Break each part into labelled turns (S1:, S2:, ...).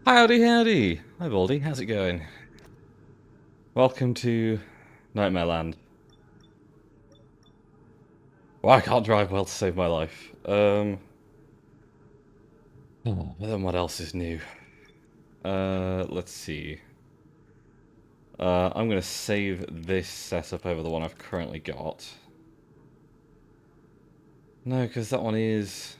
S1: Howdy, howdy! Hi, Baldy. How's it going? Welcome to Nightmare Land. Well, I can't drive well to save my life. But then what else is new? Let's see. I'm gonna save this setup over the one I've currently got. No, because that one is...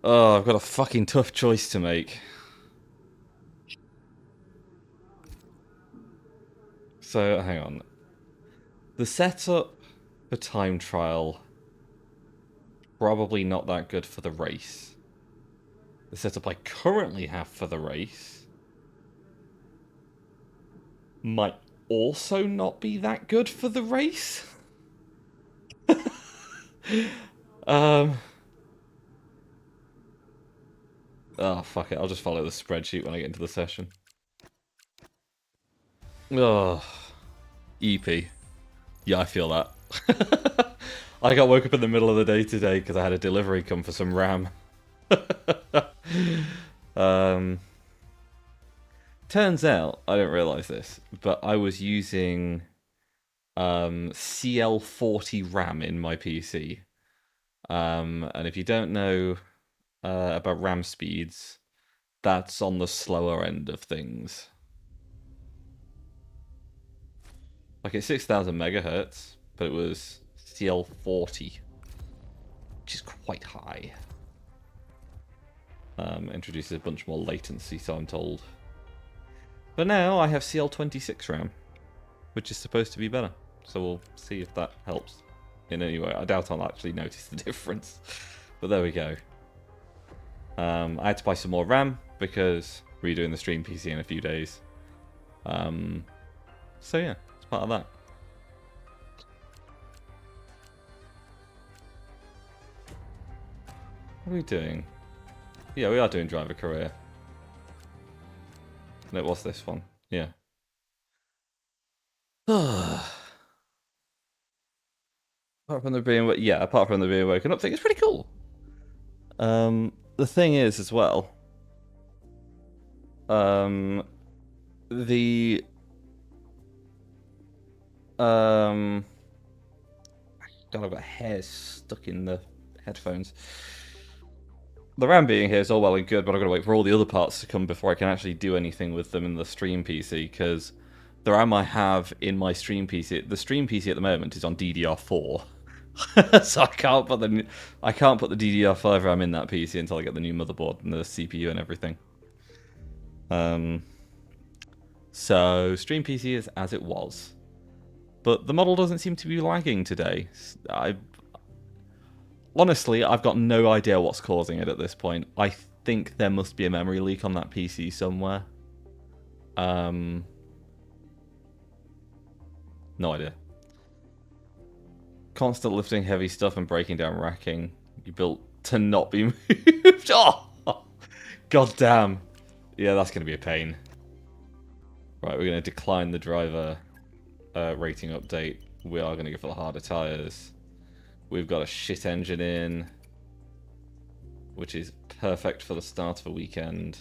S1: Oh, I've got a fucking tough choice to make. So, hang on. The setup for time trial, probably not that good for the race. The setup I currently have for the race might also not be that good for the race. um. Oh, fuck it. I'll just follow the spreadsheet when I get into the session. Oh. EP. Yeah, I feel that. I got woke up in the middle of the day today because I had a delivery come for some RAM. Turns out, I didn't realise this, but I was using CL40 RAM in my PC. And if you don't know about RAM speeds, that's on the slower end of things. Like it's 6,000 megahertz, but it was CL40, which is quite high. Introduces a bunch more latency, so I'm told. But now I have CL26 RAM, which is supposed to be better. So we'll see if that helps in any way. I doubt I'll actually notice the difference. But there we go. I had to buy some more RAM because we're redoing the stream PC in a few days. So yeah, it's part of that. What are we doing? Yeah, we are doing driver career. No, what's this one? Yeah. Apart from the being, apart from the being woken up thing, it's pretty cool. The thing is, as well, God, I've got hairs stuck in the headphones. The RAM being here is all well and good, but I've got to wait for all the other parts to come before I can actually do anything with them in the stream PC, because the RAM I have in my stream PC, the stream PC at the moment is on DDR4. So I can't put the DDR5 RAM in that PC until I get the new motherboard and the CPU and everything. So stream PC is as it was, but the model doesn't seem to be lagging today. Honestly, I've got no idea what's causing it at this point. I think there must be a memory leak on that PC somewhere. No idea. Constant lifting heavy stuff and breaking down racking. You built to not be moved. Oh! God damn. Yeah, that's going to be a pain. Right, we're going to decline the driver rating update. We are going to go for the harder tyres. We've got a shit engine in, which is perfect for the start of a weekend.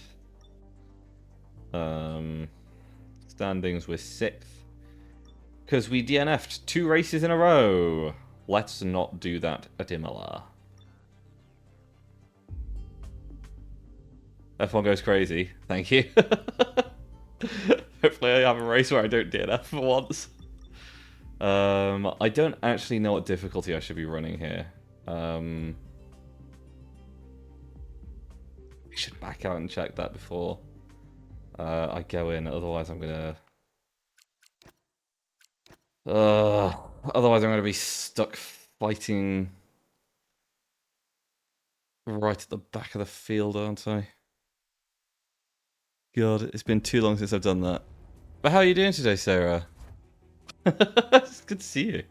S1: Standings, we're 6th. Because we DNF'd 2 races in a row. Let's not do that at Imola. F1 goes crazy. Thank you. Hopefully I have a race where I don't DNF for once. I don't actually know what difficulty I should be running here. I should back out and check that before I go in, otherwise I'm gonna... otherwise I'm gonna be stuck fighting right at the back of the field, aren't I? God, it's been too long since I've done that. But how are you doing today, Sarah? It's good to see you.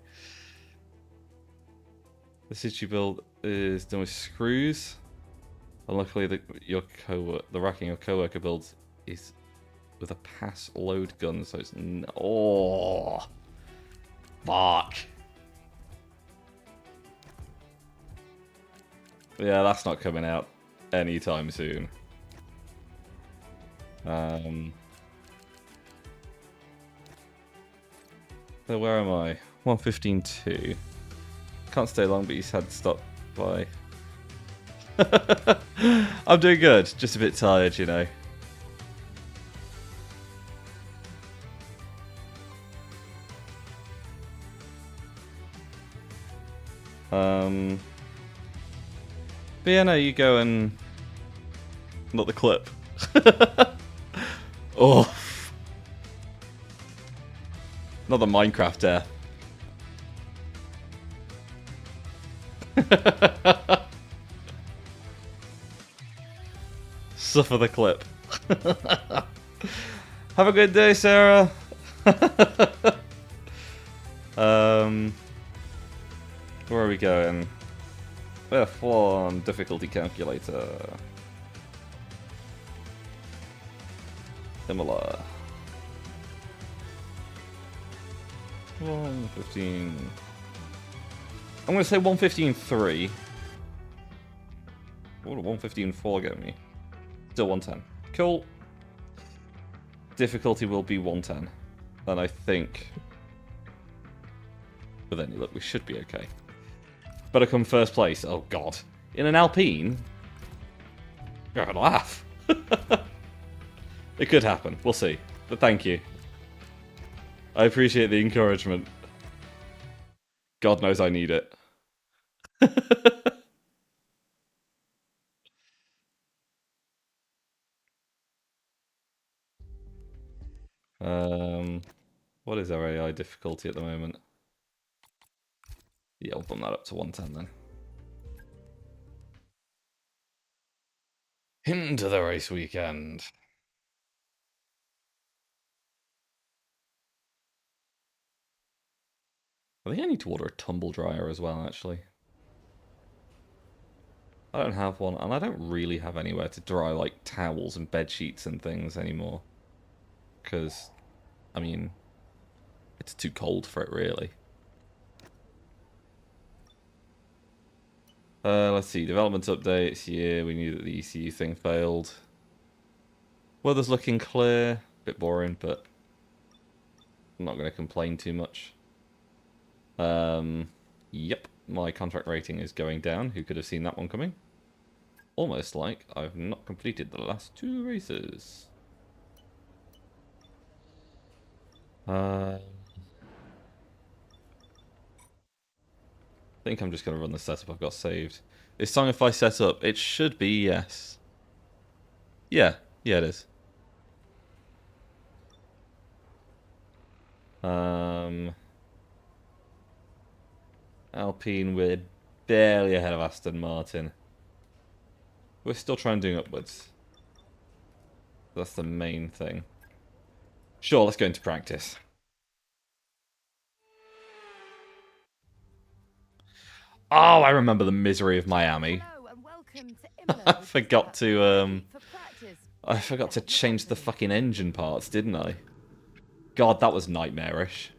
S1: The city build is done with screws. And luckily, the racking your coworker builds is with a pass load gun, so it's oh, fuck. Yeah, that's not coming out. anytime soon. So where am I? 115.2. Can't stay long, but he's had to stop by. I'm doing good. Just a bit tired, you know. But yeah, no, you go and... Not the clip. Oh. Not the Minecraft death. Suffer the clip. Have a good day, Sarah. Where are we going? F1 difficulty calculator. Imola. 115. I'm going to say 115.3. What would 115.4 get me? Still 110. Cool. Difficulty will be 110. And I think... With any luck, we should be okay. Better come first place. Oh, God. In an Alpine? You're going to laugh. It could happen. We'll see. But thank you. I appreciate the encouragement. God knows I need it. What is our AI difficulty at the moment? Yeah, I'll bump that up to 110 then. Into the race weekend. I think I need to order a tumble dryer as well, actually. I don't have one, and I don't really have anywhere to dry, like, towels and bed sheets and things anymore. Because, I mean, it's too cold for it, really. Let's see, development updates. Yeah, we knew that the ECU thing failed. Weather's looking clear. Bit boring, but I'm not going to complain too much. Yep, my contract rating is going down. Who could have seen that one coming? Almost like I've not completed the last 2 races. I think I'm just going to run the setup I've got saved. This time if I set up, it should be yes. Yeah, it is. Alpine, we're barely ahead of Aston Martin. We're still trying doing upwards. That's the main thing. Sure, let's go into practice. Oh, I remember the misery of Miami. I forgot to change the fucking engine parts, didn't I? God, that was nightmarish.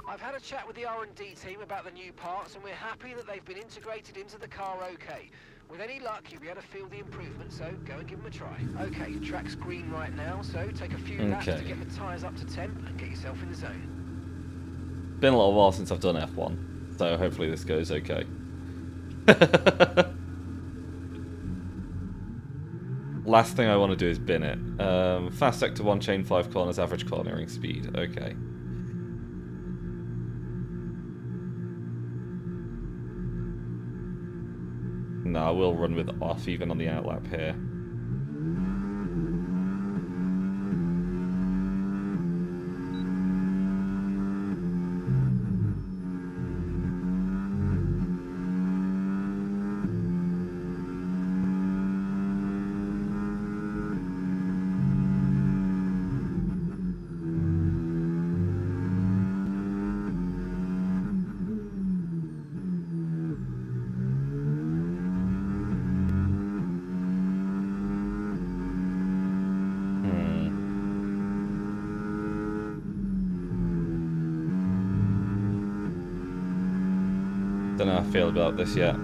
S2: I've had a chat with the R&D team about the new parts, and we're happy that they've been integrated into the car okay. With any luck, you'll be able to feel the improvement, so go and give them a try. Okay, track's green right now, so take a few laps to get the tyres up to temp and get yourself in the zone.
S1: Been a little while since I've done F1, so hopefully this goes okay. Last thing I want to do is bin it. Fast sector 1, chain 5 corners, average cornering speed. Okay. No, I will run with off even on the outlap here. Don't know how I feel about this yet.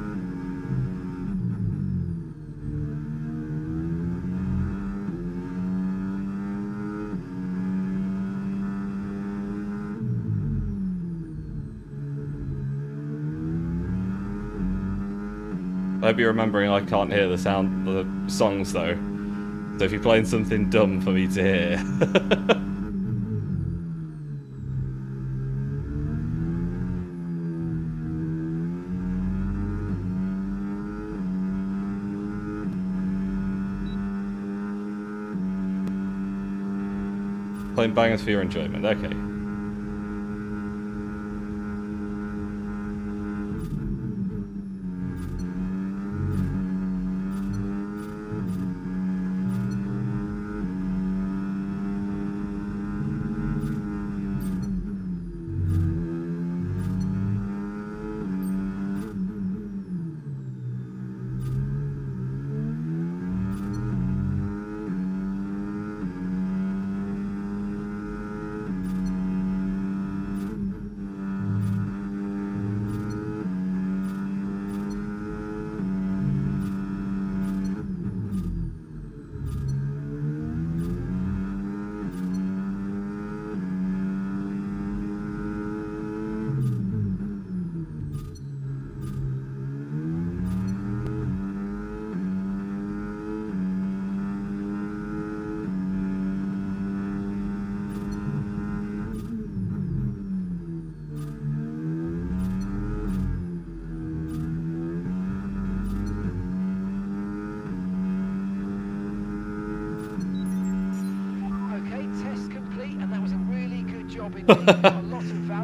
S1: I hope you're remembering I can't hear the songs though. So if you're playing something dumb for me to hear. Playing bangers for your enjoyment, okay.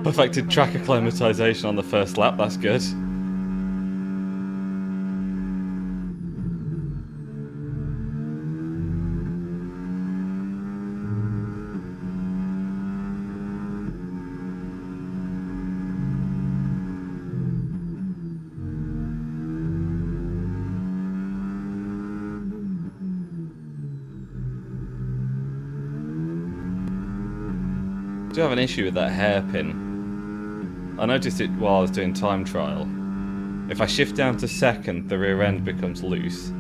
S1: Perfected track acclimatization on the first lap, that's good. I do have an issue with that hairpin. I noticed it while I was doing time trial. If I shift down to second, the rear end becomes loose.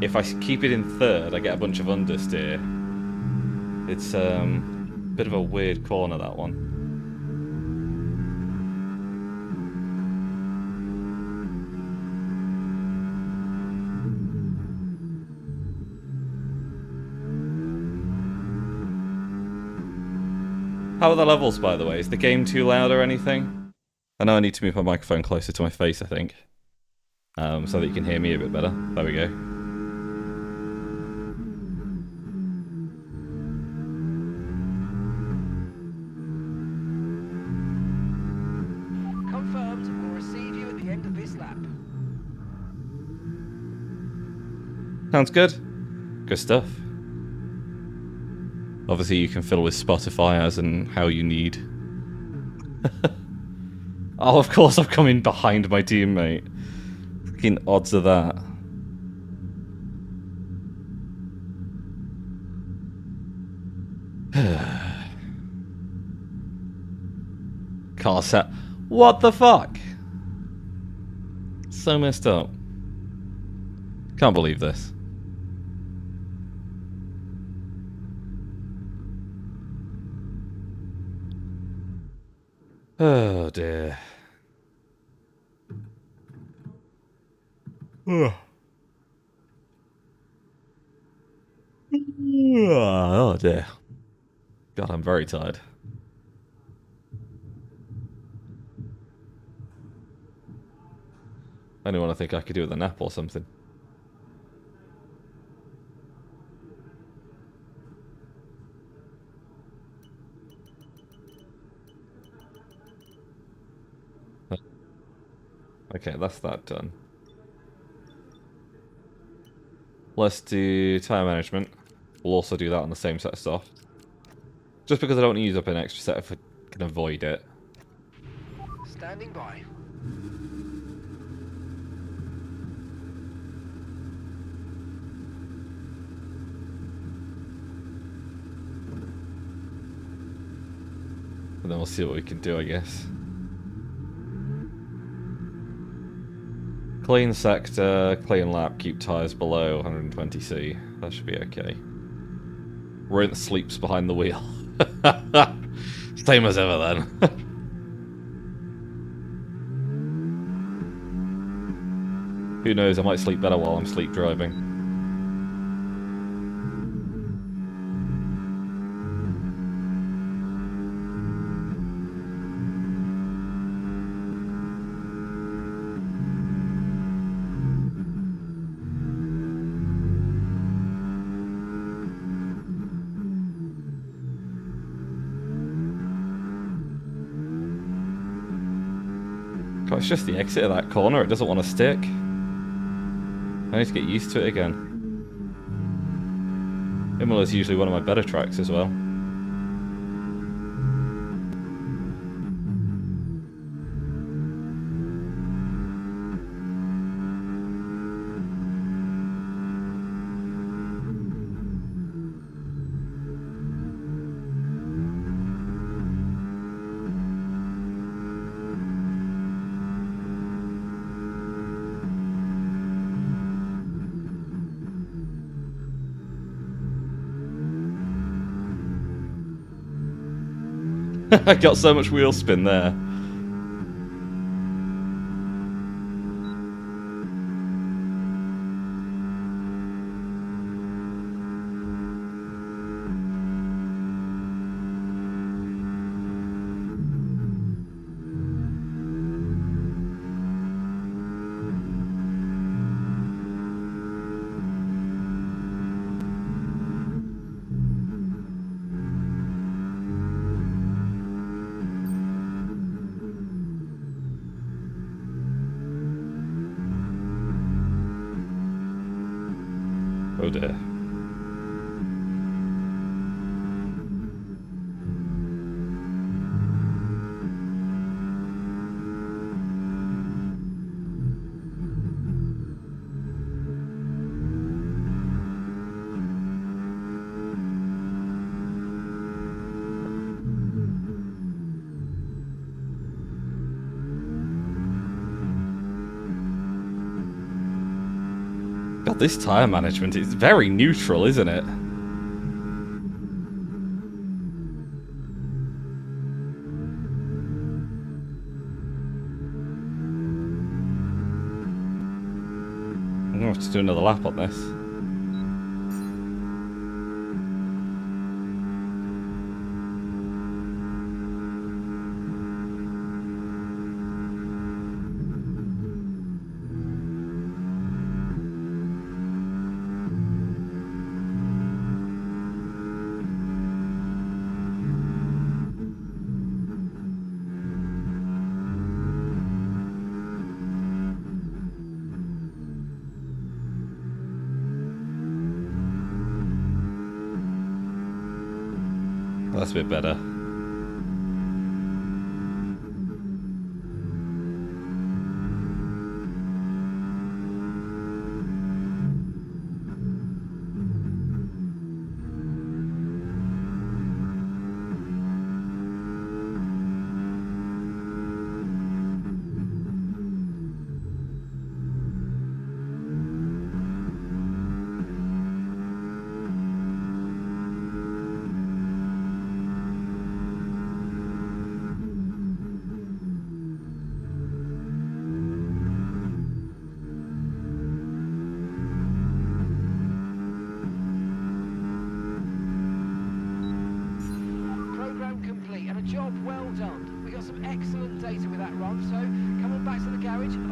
S1: If I keep it in third, I get a bunch of understeer. It's a bit of a weird corner, that one. How are the levels, by the way? Is the game too loud or anything? I know I need to move my microphone closer to my face, I think. So that you can hear me a bit better. There we go.
S2: Confirmed. We'll receive you at the end of this lap.
S1: Sounds good. Good stuff. Obviously, you can fiddle with Spotify as and how you need. Oh, of course I've come in behind my teammate. Fucking odds of that. Car set. What the fuck? So messed up. Can't believe this. Oh dear. Oh dear. God, I'm very tired. I don't want to think I could do with a nap or something. Okay, that's that done. Let's do time management. We'll also do that on the same set of stuff. Just because I don't want to use up an extra set if I can avoid it.
S2: Standing by.
S1: And then we'll see what we can do, I guess. Clean sector, clean lap, keep tyres below 120C. That should be okay. Rinse sleeps behind the wheel. Same as ever then. Who knows, I might sleep better while I'm sleep driving. God, it's just the exit of that corner, it doesn't want to stick. I need to get used to it again. Imola is usually one of my better tracks as well. I got so much wheel spin there. Oh dear. God, this tyre management is very neutral, isn't it? I'm going to have to do another lap on this. That's a bit better.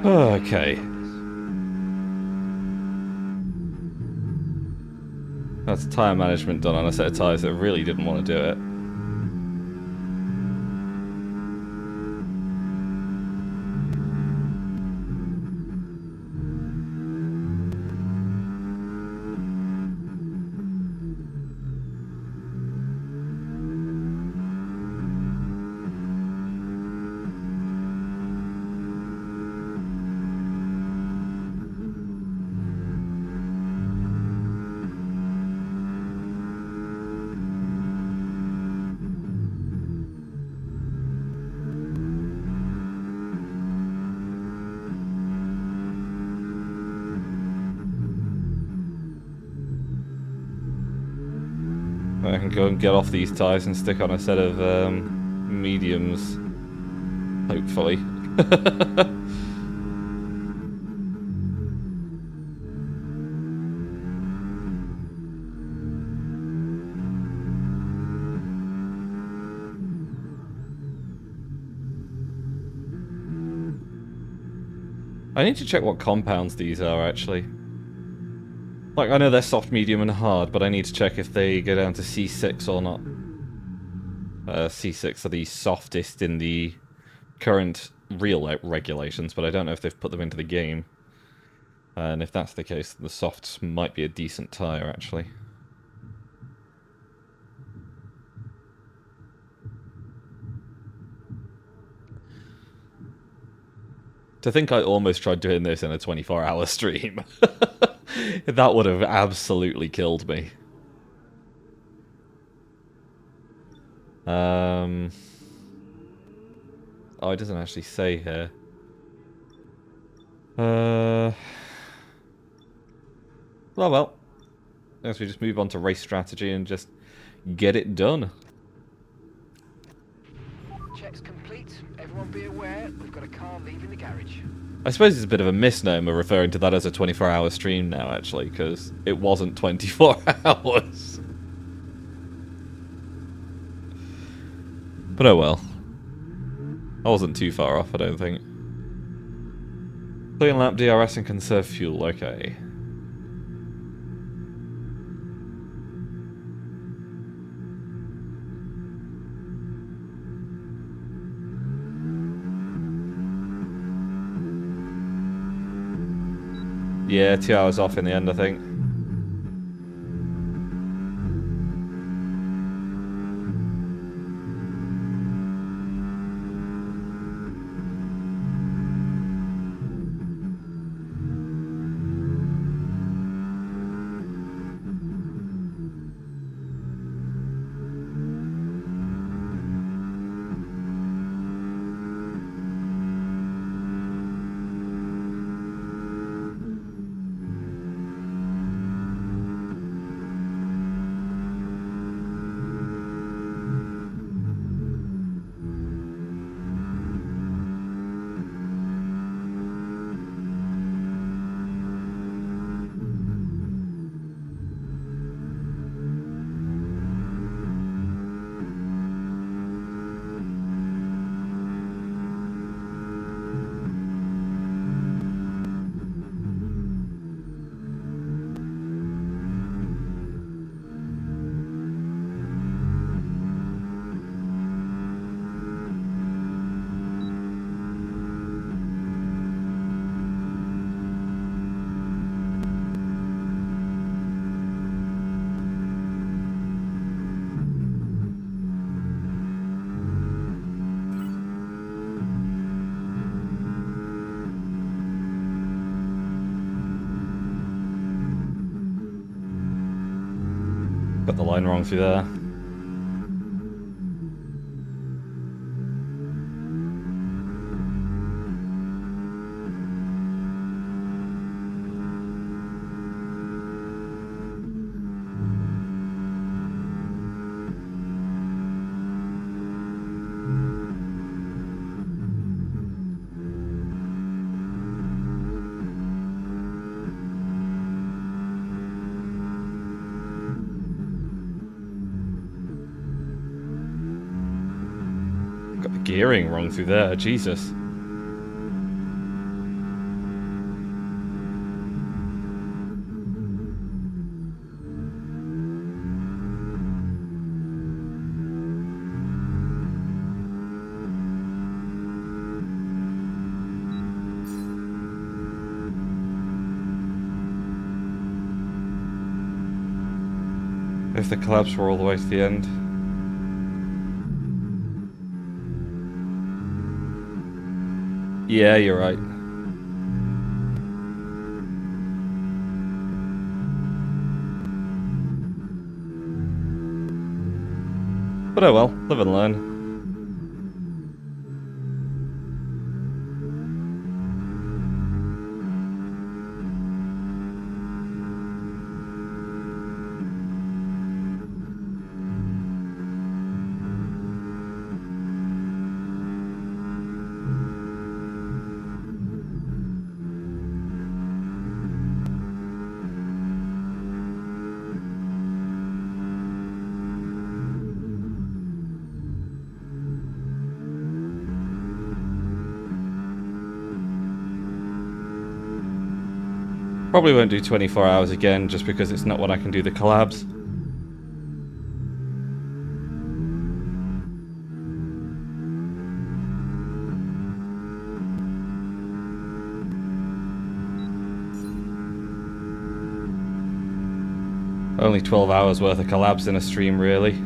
S1: Okay. That's tyre management done on a set of tyres that really didn't want to do it. I can go and get off these tyres and stick on a set of mediums. Hopefully. I need to check what compounds these are, actually. Like, I know they're soft, medium, and hard, but I need to check if they go down to C6 or not. C6 are the softest in the current real regulations, but I don't know if they've put them into the game. And if that's the case, the softs might be a decent tyre, actually. To think I almost tried doing this in a 24-hour stream. That would have absolutely killed me. Oh, it doesn't actually say here. Well. I guess we just move on to race strategy and just get it done.
S2: Checks complete. Everyone be aware, we've got a car leaving the garage.
S1: I suppose it's a bit of a misnomer referring to that as a 24-hour stream now, actually, because it wasn't 24 hours. But oh well. I wasn't too far off, I don't think. Clean lap, DRS, and conserve fuel, okay. Yeah, 2 hours off in the end, I think. Got the line wrong through there. Got the gearing wrong through there, Jesus. If the collapse were all the way to the end. Yeah, you're right. But oh well, live and learn. Probably won't do 24 hours again, just because it's not when I can do the collabs. Only 12 hours worth of collabs in a stream, really.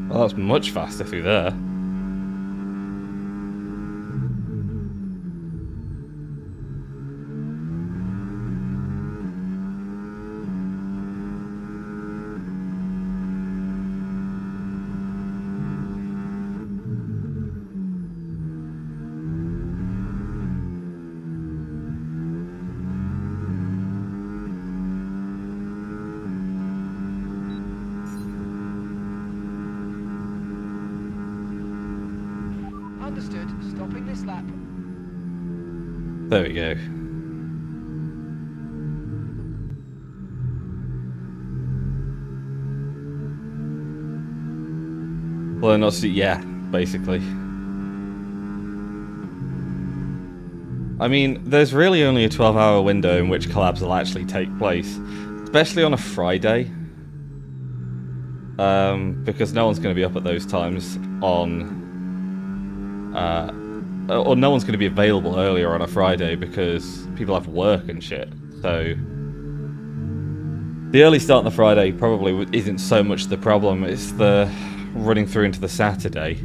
S1: Well, that's much faster through there.
S2: Understood. Stopping this lap.
S1: There we go. Well, not yeah, basically. I mean, there's really only a 12-hour window in which collabs will actually take place, especially on a Friday, because no one's going to be up at those times on, or no one's going to be available earlier on a Friday because people have work and shit. So the early start on the Friday probably isn't so much the problem. It's the running through into the Saturday.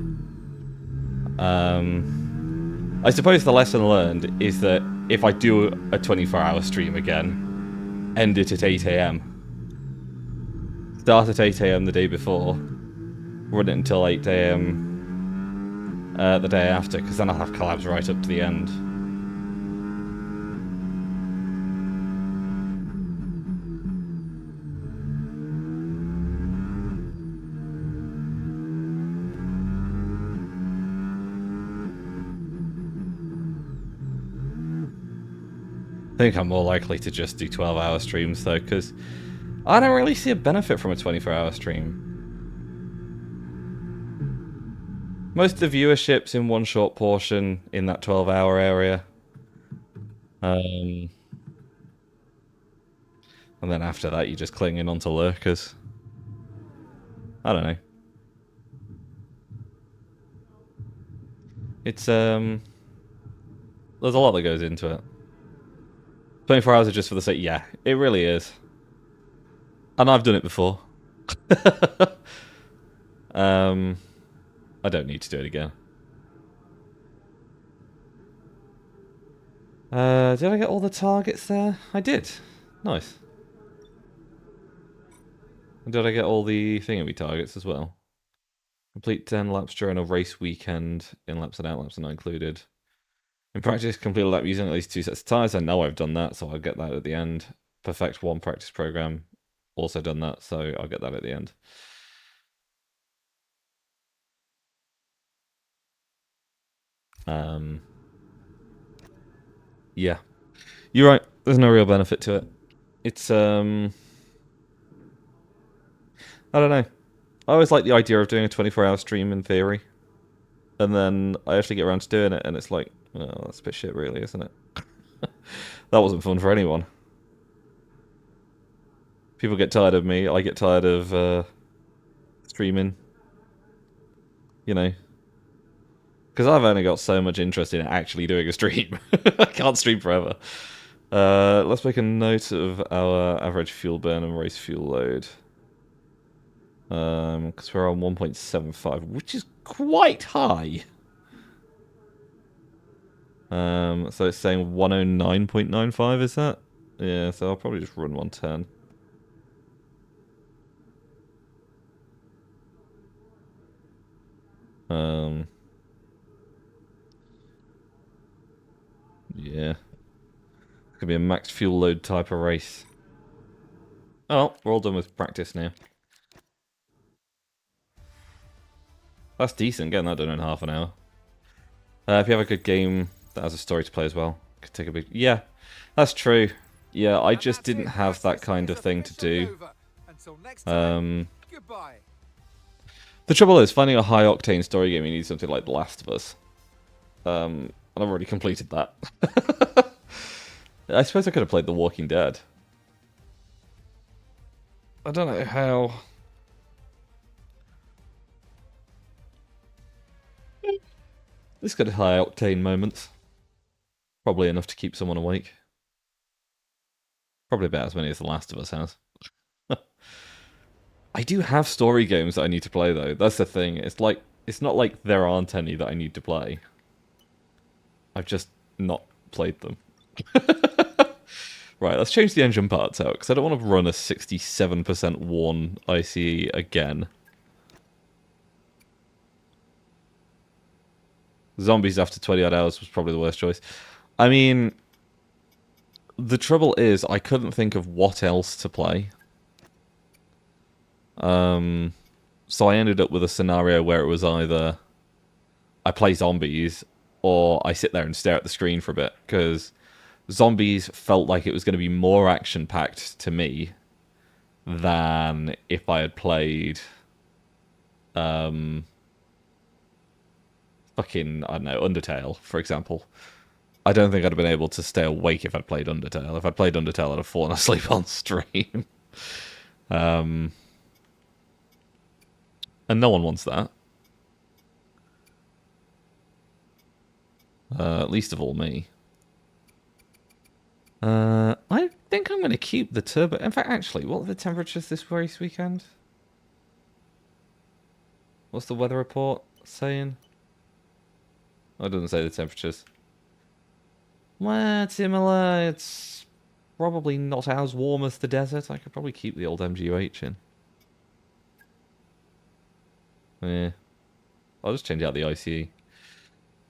S1: I suppose the lesson learned is that if I do a 24-hour stream again, end it at 8 AM. Start at 8 AM the day before, run it until 8 AM the day after, because then I'll have collabs right up to the end. I think I'm more likely to just do 12-hour streams, though, because I don't really see a benefit from a 24-hour stream. Most of the viewership's in one short portion in that 12-hour area. And then after that, you're just clinging onto lurkers. I don't know. It's, there's a lot that goes into it. 24 hours are just for the sake. Yeah, it really is. And I've done it before. I don't need to do it again. Did I get all the targets there? I did. Nice. And did I get all the thingy targets as well? Complete 10 laps during a race weekend, in laps and out laps are not included. In practice, complete a lap using at least 2 sets of tyres. I know I've done that, so I'll get that at the end. Perfect 1 practice program. Also done that, so I'll get that at the end. Yeah. You're right. There's no real benefit to it. It's, I don't know. I always like the idea of doing a 24-hour stream in theory. And then I actually get around to doing it, and it's like, oh, that's a bit shit, really, isn't it? That wasn't fun for anyone. People get tired of me. I get tired of streaming. You know. Because I've only got so much interest in actually doing a stream. I can't stream forever. Let's make a note of our average fuel burn and race fuel load. Because we're on 1.75, which is quite high. So it's saying 109.95, is that? Yeah, so I'll probably just run 110. Um, yeah. Could be a max fuel load type of race. Oh, we're all done with practice now. That's decent, getting that done in half an hour. If you have a good game that has a story to play as well, could take a big... Yeah, that's true. Yeah, I just didn't have that kind of thing to do. The trouble is, finding a high-octane story game, you need something like The Last of Us. And I've already completed that. I suppose I could have played The Walking Dead. I don't know how... It's got high-octane moments. Probably enough to keep someone awake. Probably about as many as The Last of Us has. I do have story games that I need to play, though. That's the thing. It's not like there aren't any that I need to play. I've just not played them. Right, let's change the engine parts out, because I don't want to run a 67% worn ICE again. Zombies after 20 odd hours was probably the worst choice. I mean, the trouble is, I couldn't think of what else to play. So I ended up with a scenario where it was either I play zombies or I sit there and stare at the screen for a bit, because zombies felt like it was going to be more action-packed to me than if I had played fucking, I don't know, Undertale, for example. I don't think I'd have been able to stay awake if I'd played Undertale. If I'd played Undertale, I'd have fallen asleep on stream. And no one wants that. Least of all me. I think I'm going to keep the turbo... In fact, actually, what are the temperatures this race weekend? What's the weather report saying? Oh, it doesn't say the temperatures. Well, it's Imola. It's probably not as warm as the desert. I could probably keep the old MGUH in. Yeah. I'll just change out the ICE.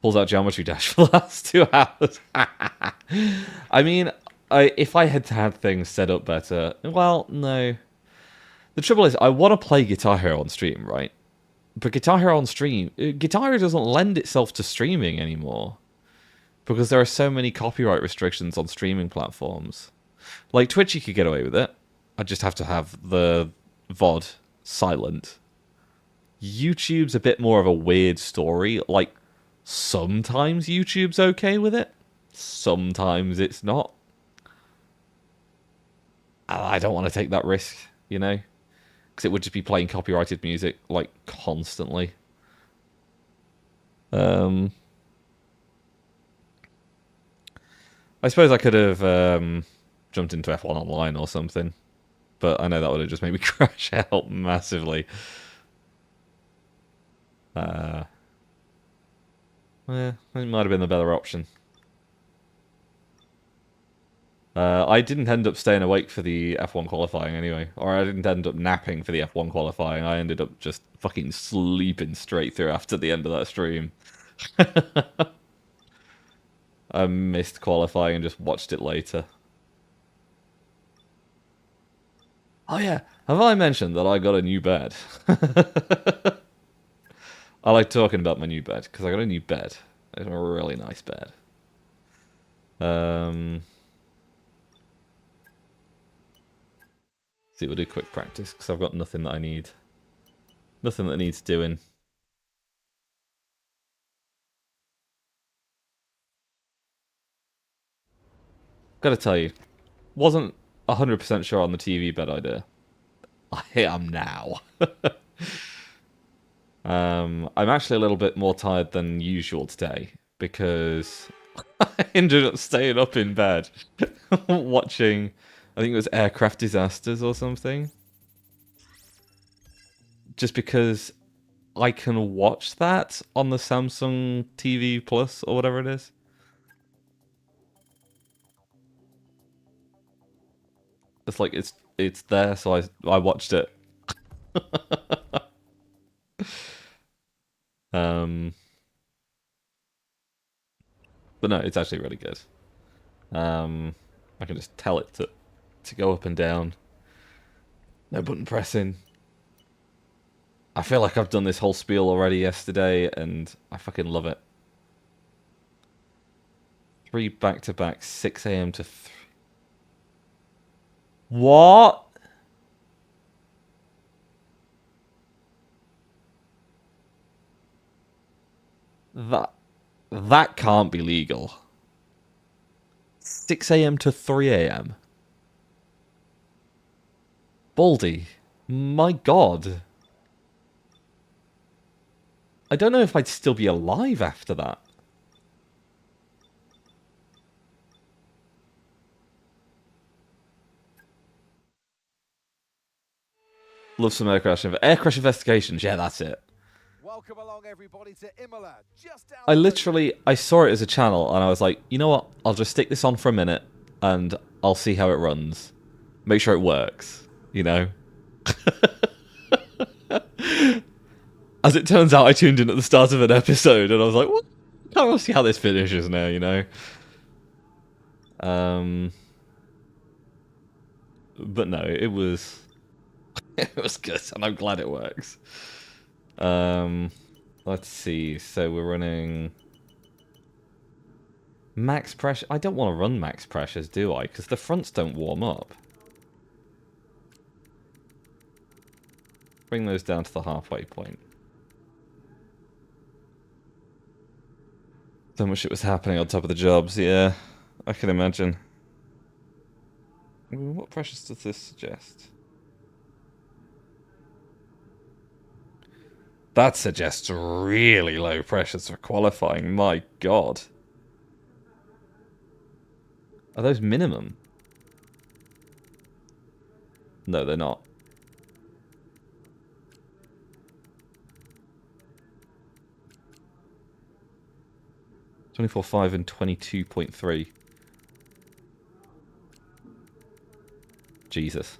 S1: Pulls out Geometry Dash for the last 2 hours. I mean, if I had had things set up better... Well, no. The trouble is, I want to play Guitar Hero on stream, right? But Guitar Hero on stream... Guitar Hero doesn't lend itself to streaming anymore. Because there are so many copyright restrictions on streaming platforms. Like, Twitch, you could get away with it. I'd just have to have the VOD silent. YouTube's a bit more of a weird story. Like, sometimes YouTube's okay with it. Sometimes it's not. I don't want to take that risk, you know? Because it would just be playing copyrighted music, like, constantly. I suppose I could have jumped into F1 Online or something. But I know that would have just made me crash out massively. Yeah, it might have been the better option. I didn't end up staying awake for the F1 qualifying anyway. Or I didn't end up napping for the F1 qualifying. I ended up just fucking sleeping straight through after the end of that stream. I missed qualifying and just watched it later. Oh yeah, have I mentioned that I got a new bed? I like talking about my new bed, because I got a new bed. It's a really nice bed. See, we'll do quick practice, because I've got nothing that I need. Nothing that needs doing. Gotta tell you, wasn't 100% sure on the TV bed idea. I am now. I'm actually a little bit more tired than usual today, because I ended up staying up in bed watching, I think it was Aircraft Disasters or something. Just because I can watch that on the Samsung TV Plus or whatever it is. It's like it's there, so I watched it. Um, but no, it's actually really good. I can just tell it to go up and down. No button pressing. I feel like I've done this whole spiel already yesterday, and I fucking love it. 3 back-to-back, 6 a.m. to 3. What? That can't be legal. 6 a.m. to 3 a.m. Baldy. My god. I don't know if I'd still be alive after that. Love some air crash investigations. Yeah, that's it.
S3: Welcome along, everybody, to Imola.
S1: I saw it as a channel, and I was like, you know what? I'll just stick this on for a minute, and I'll see how it runs. Make sure it works, you know? As it turns out, I tuned in at the start of an episode, and I was like, what? I can't really see how this finishes now, you know? But no, it was... it was good, and I'm glad it works. Let's see. So we're running max pressure. I don't want to run max pressures, do I? Because the fronts don't warm up. Bring those down to the halfway point. So much shit was happening on top of the jobs. Yeah, I can imagine. What pressures does this suggest? That suggests really low pressures for qualifying. My god. Are those minimum? No, they're not. (24.5) and 22.3. Jesus.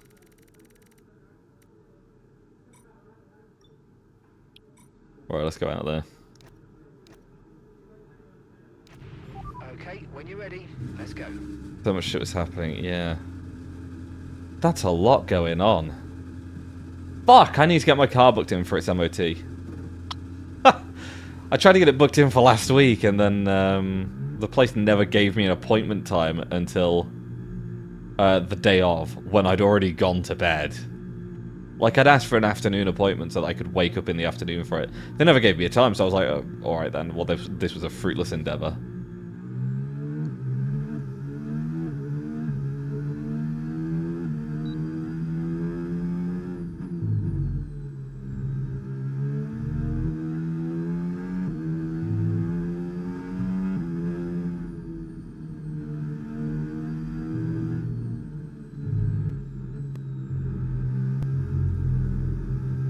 S1: Alright, let's go out there.
S2: Okay, when you're ready, let's go.
S1: So much shit was happening, yeah. That's a lot going on. Fuck, I need to get my car booked in for its MOT. I tried to get it booked in for last week, and then the place never gave me an appointment time until the day of, when I'd already gone to bed. Like, I'd asked for an afternoon appointment so that I could wake up in the afternoon for it. They never gave me a time, so I was like, oh, alright then. Well, this was a fruitless endeavour.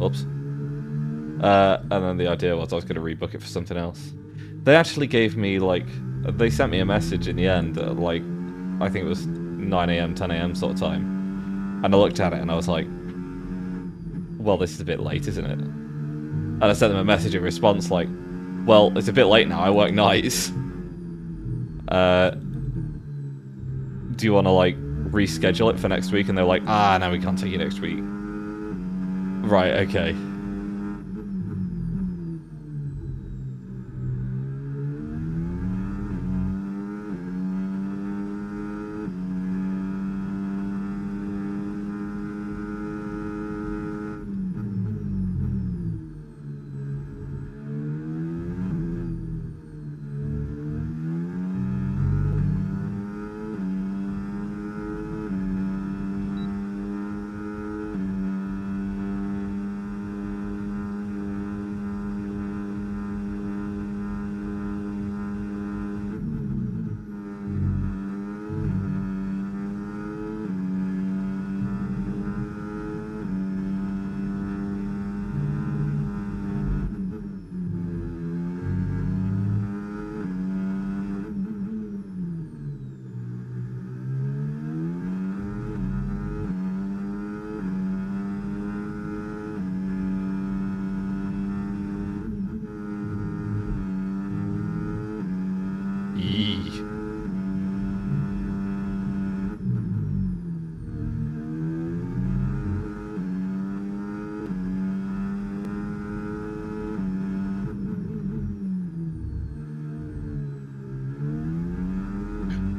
S1: Oops. And then the idea was I was going to rebook it for something else. They actually gave me, like... They sent me a message in the end at, like... I think it was 9 a.m, 10 a.m. sort of time. And I looked at it and I was like... Well, this is a bit late, isn't it? And I sent them a message in response like... Well, it's a bit late now, I work nights. Do you want to, like, reschedule it for next week? And they're like, no, we can't take you next week. Right, okay.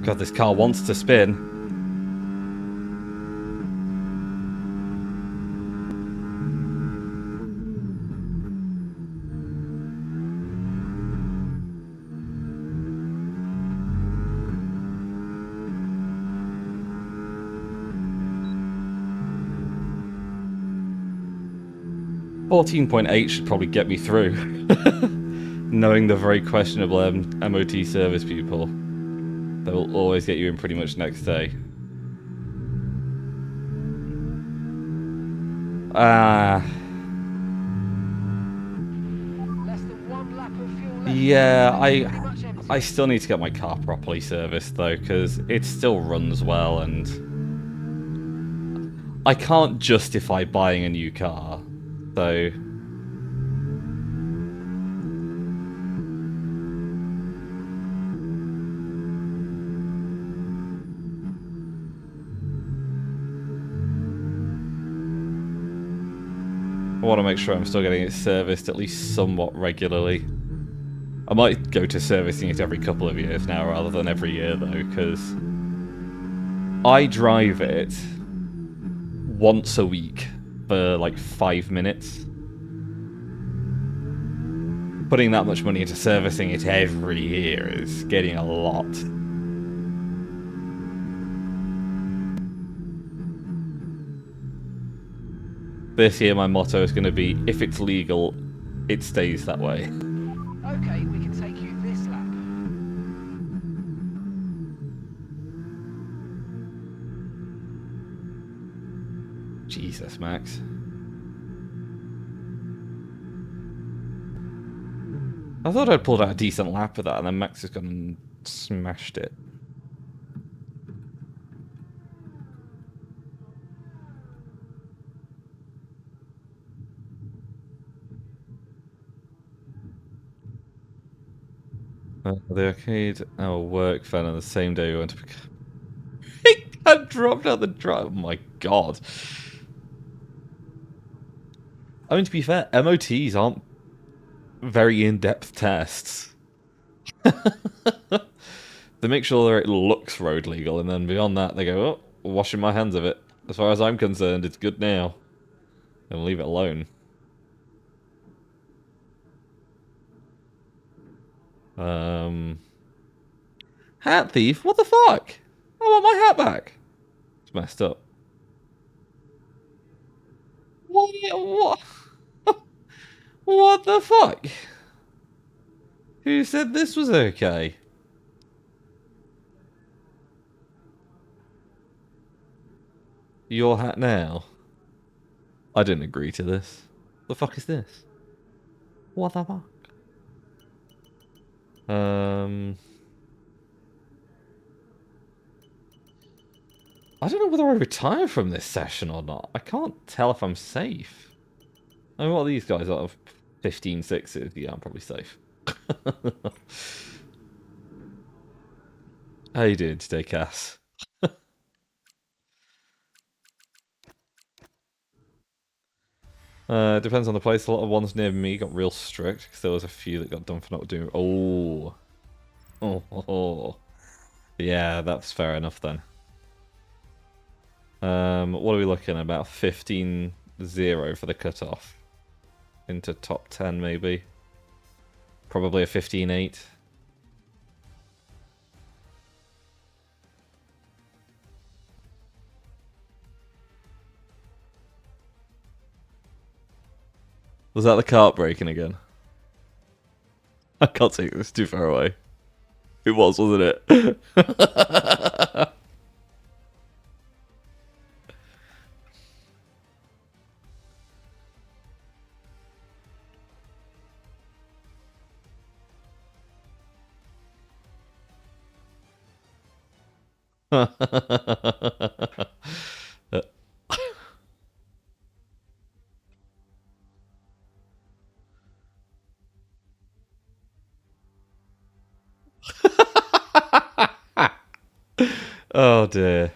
S1: God, this car wants to spin. .8 should probably get me through. Knowing the very questionable MOT service people. They will always get you in pretty much next day.
S2: Less than 1 lap of fuel left.
S1: Yeah,
S2: Pretty much empty.
S1: I still need to get my car properly serviced though, because it still runs well and I can't justify buying a new car. So I want to make sure I'm still getting it serviced at least somewhat regularly. I might go to servicing it every couple of years now rather than every year though, because I drive it once a week for like 5 minutes. Putting that much money into servicing it every year is getting a lot. This year my motto is going to be, if it's legal, it stays that way.
S2: Okay, we can take you this lap.
S1: Jesus, Max. I thought I'd pulled out a decent lap of that, and then Max has gone and smashed it. The arcade, our work fan on the same day we went to pick I dropped out the drive. Oh my god. I mean, to be fair, MOTs aren't very in-depth tests. They make sure that it looks road legal, and then beyond that, they go, oh, washing my hands of it. As far as I'm concerned, it's good now. And leave it alone. Hat thief? What the fuck? I want my hat back. It's messed up. What? What the fuck? Who said this was okay? Your hat now? I didn't agree to this. The fuck is this? What the fuck? I don't know whether I retire from this session or not. I can't tell if I'm safe. I mean, what are these guys out of 15 sixes? Yeah, I'm probably safe. How you doing today, Cass? Depends on the place. A lot of ones near me got real strict because there was a few that got done for not doing. Oh. Yeah, that's fair enough then. What are we looking at? About 15-0 for the cutoff. Into top 10 maybe. Probably a 15-8. Was that the cart breaking again? I can't take this too far away. It was, wasn't it? Oh dear. I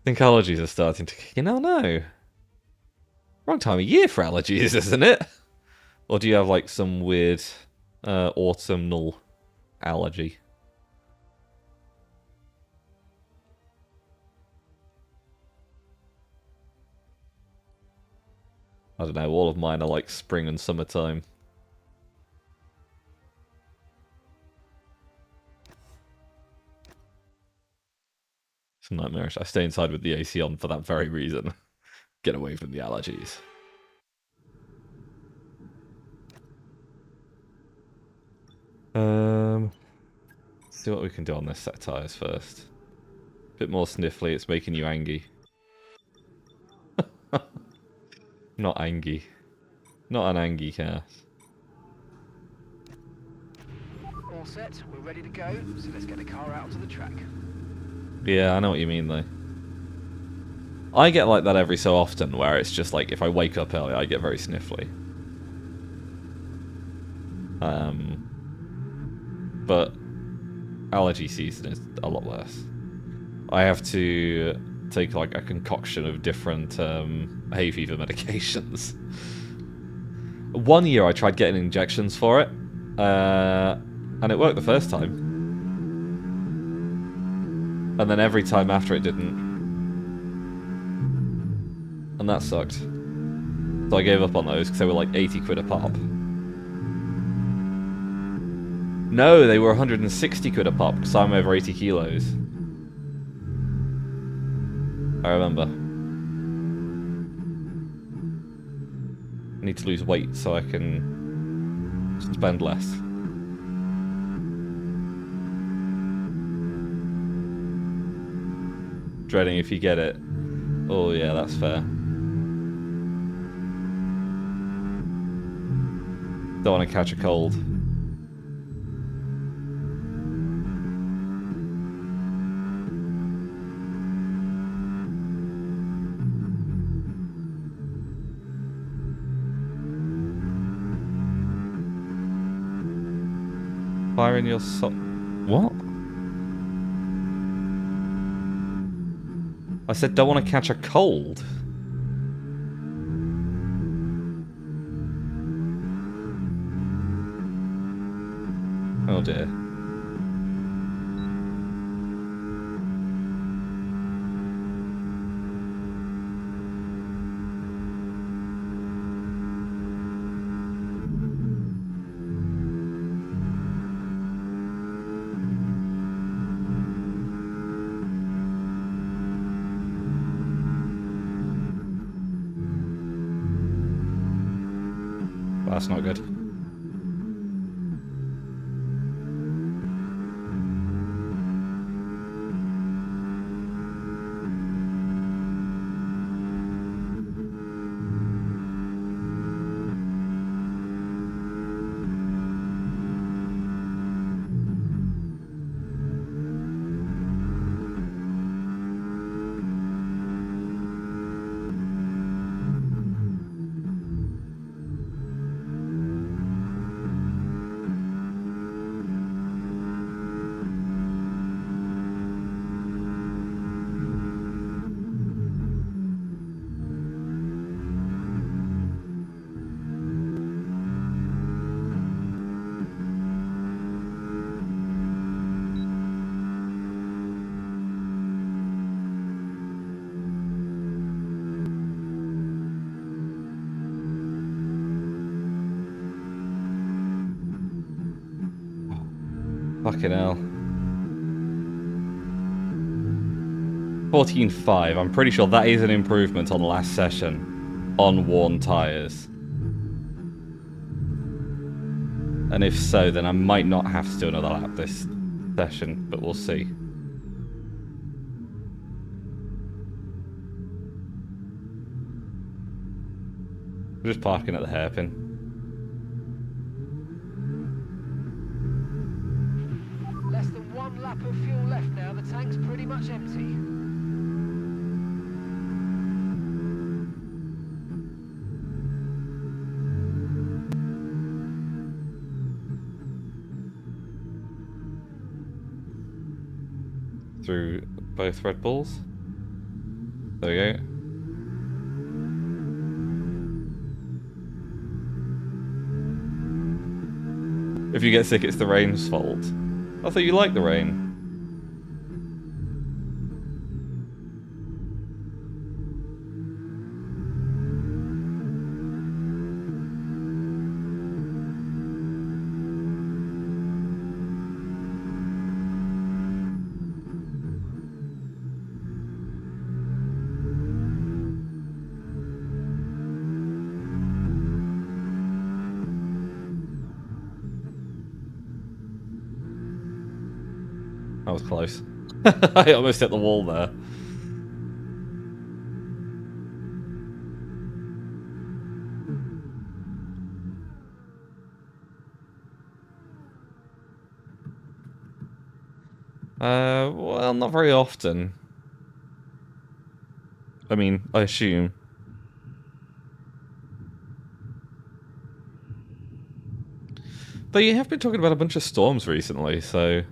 S1: think allergies are starting to kick in. Oh no. Wrong time of year for allergies, isn't it? Or do you have like some weird autumnal allergy? I don't know, all of mine are like spring and summertime. It's nightmarish. I stay inside with the AC on for that very reason. Get away from the allergies. Let's see what we can do on this set of tires first. Bit more sniffly, it's making you angry. Not angry. Not an angry car.
S2: All set, we're ready to go, so let's get the car out onto the track.
S1: Yeah, I know what you mean though. I get like that every so often, where it's just like, if I wake up early, I get very sniffly. But allergy season is a lot worse. I have to take like a concoction of different hay fever medications. One year I tried getting injections for it, and it worked the first time. And then every time after it didn't. And that sucked. So I gave up on those because they were like 80 quid a pop. No, they were 160 quid a pop because I'm over 80 kilos. I remember. I need to lose weight so I can spend less. Dreading if you get it. Oh yeah, that's fair. Don't want to catch a cold. Fire in your sock. What? I said don't want to catch a cold. Oh dear. That's not good. Fucking hell. 14.5. I'm pretty sure that is an improvement on last session on worn tyres. And if so, then I might not have to do another lap this session, but we'll see. We're just parking at the hairpin.
S2: Less than one lap of fuel left now, the tank's pretty much empty.
S1: Through both Red Bulls. There we go. If you get sick, it's the rain's fault. I thought you liked the rain. That was close. I almost hit the wall there. Well, not very often. I mean, I assume. But you have been talking about a bunch of storms recently, so...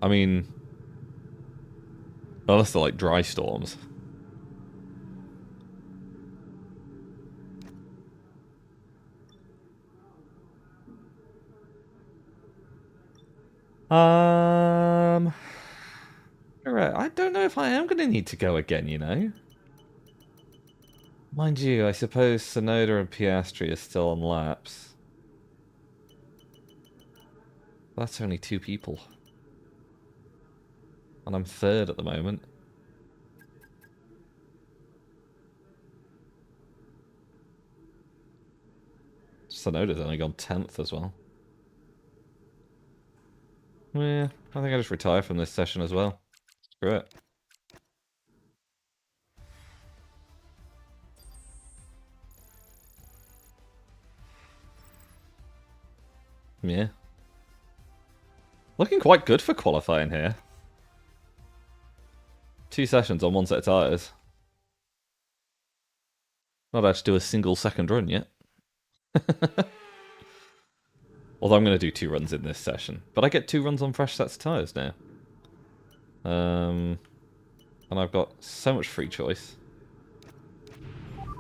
S1: I mean... Unless they're like dry storms. Alright, I don't know if I am going to need to go again, you know? Mind you, I suppose Sonoda and Piastri are still on laps. That's only 2 people. And I'm 3rd at the moment. Sonoda's only gone 10th as well. Yeah, I think I just retire from this session as well. Screw it. Yeah. Looking quite good for qualifying here. 2 sessions on 1 set of tyres. Not had to do a single second run yet. Although I'm going to do 2 runs in this session. But I get 2 runs on fresh sets of tyres now. And I've got so much free choice.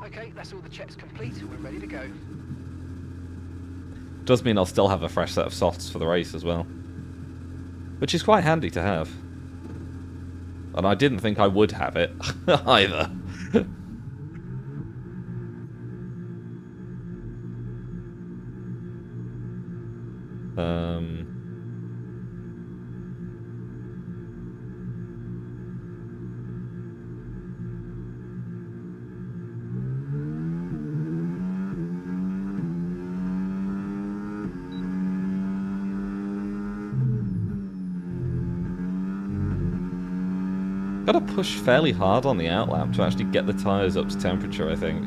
S2: Okay, that's all the checks complete. We're ready to go.
S1: Does mean I'll still have a fresh set of softs for the race as well. Which is quite handy to have. And I didn't think I would have it either. Gotta push fairly hard on the outlap to actually get the tyres up to temperature, I think.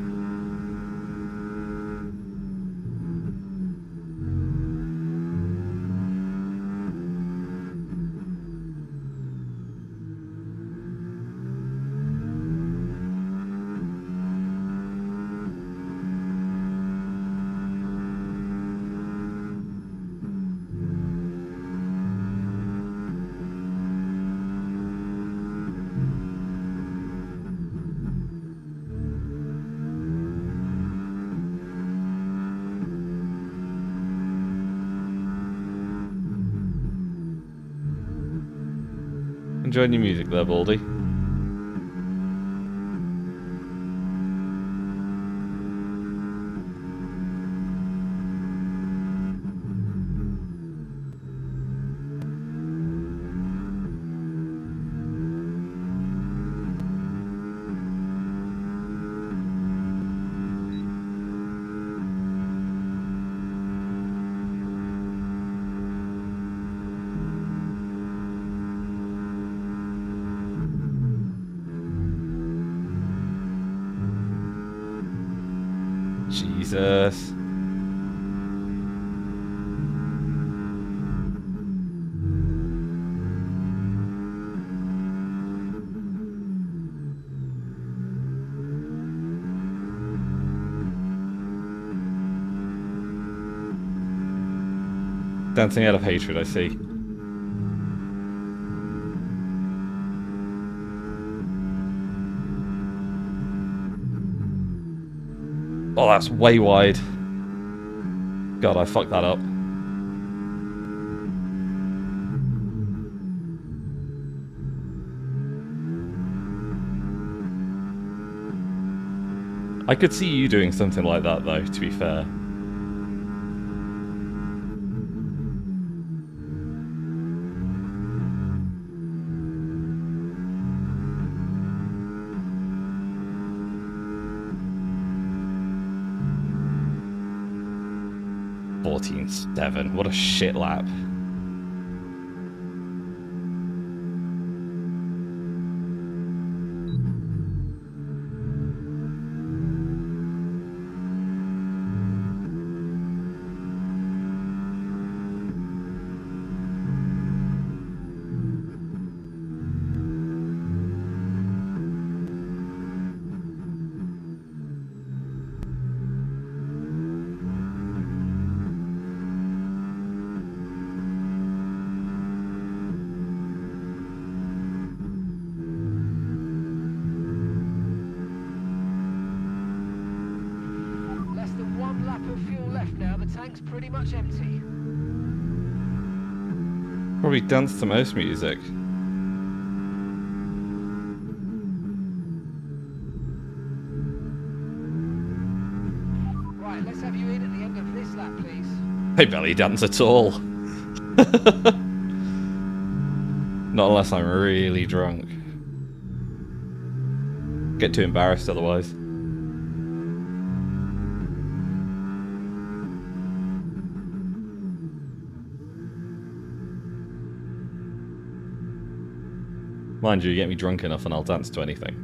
S1: Enjoying your music there, Baldy. Jesus. Dancing out of hatred, I see. Oh, that's way wide. God, I fucked that up. I could see you doing something like that, though, to be fair. What a shit lap.
S2: the tank's pretty much empty.
S1: Probably dance to most music.
S2: Right, let's have you in at the end of this lap, please.
S1: I barely dance at all. Not unless I'm really drunk. Get too embarrassed otherwise. Mind you, get me drunk enough and I'll dance to anything.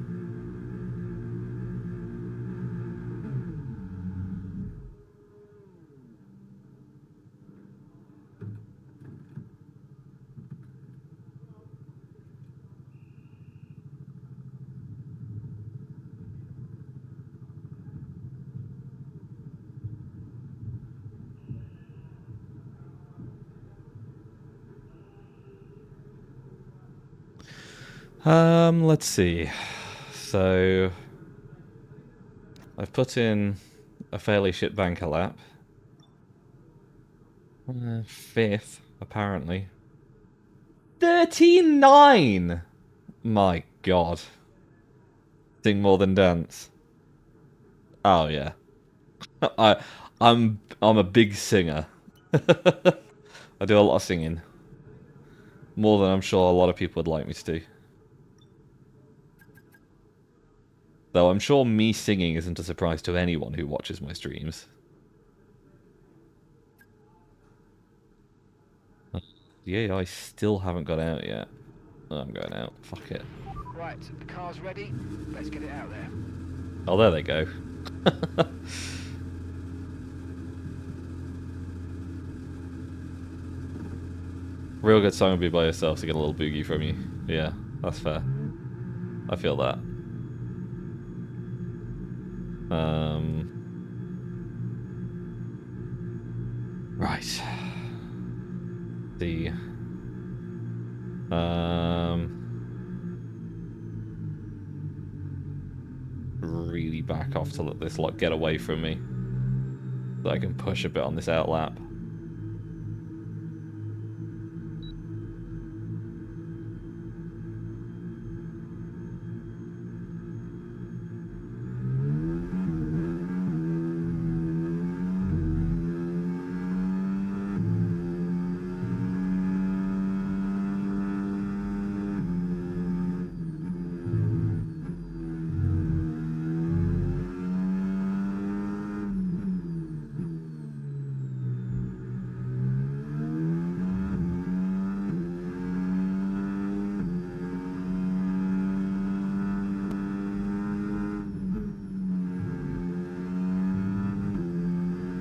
S1: Let's see. So, I've put in a fairly shit banker lap. Fifth, apparently. 39! My god. Sing more than dance. Oh yeah. I'm a big singer. I do a lot of singing. More than I'm sure a lot of people would like me to do. Though I'm sure me singing isn't a surprise to anyone who watches my streams. The AI still haven't got out yet. Oh, I'm going out. Fuck it.
S2: Right, the car's ready. Let's get it out there.
S1: Oh, there they go. Real good song would be by yourself to get a little boogie from you. Yeah, that's fair. I feel that. Right. The really back off to let this lot get away from me, so I can push a bit on this outlap.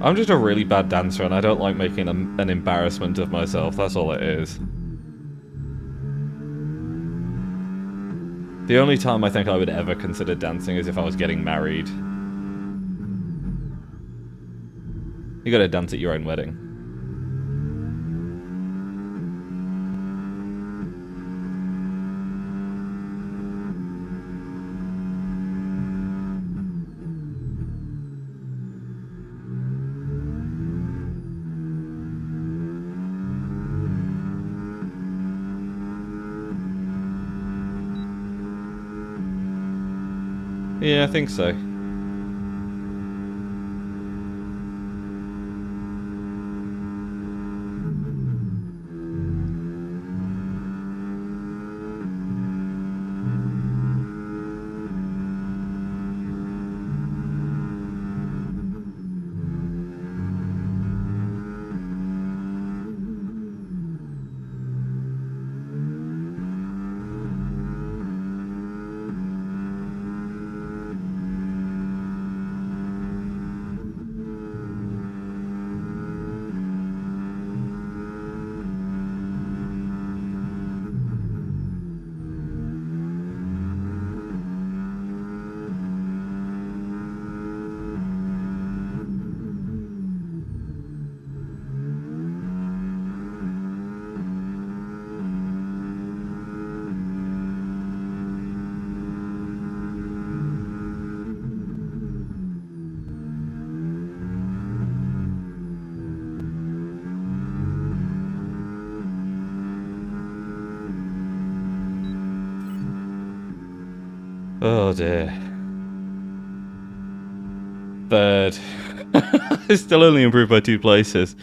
S1: I'm just a really bad dancer and I don't like making an embarrassment of myself, that's all it is. The only time I think I would ever consider dancing is if I was getting married. You gotta dance at your own wedding. Yeah, I think so. Oh dear. Third. I still only improved by 2 places.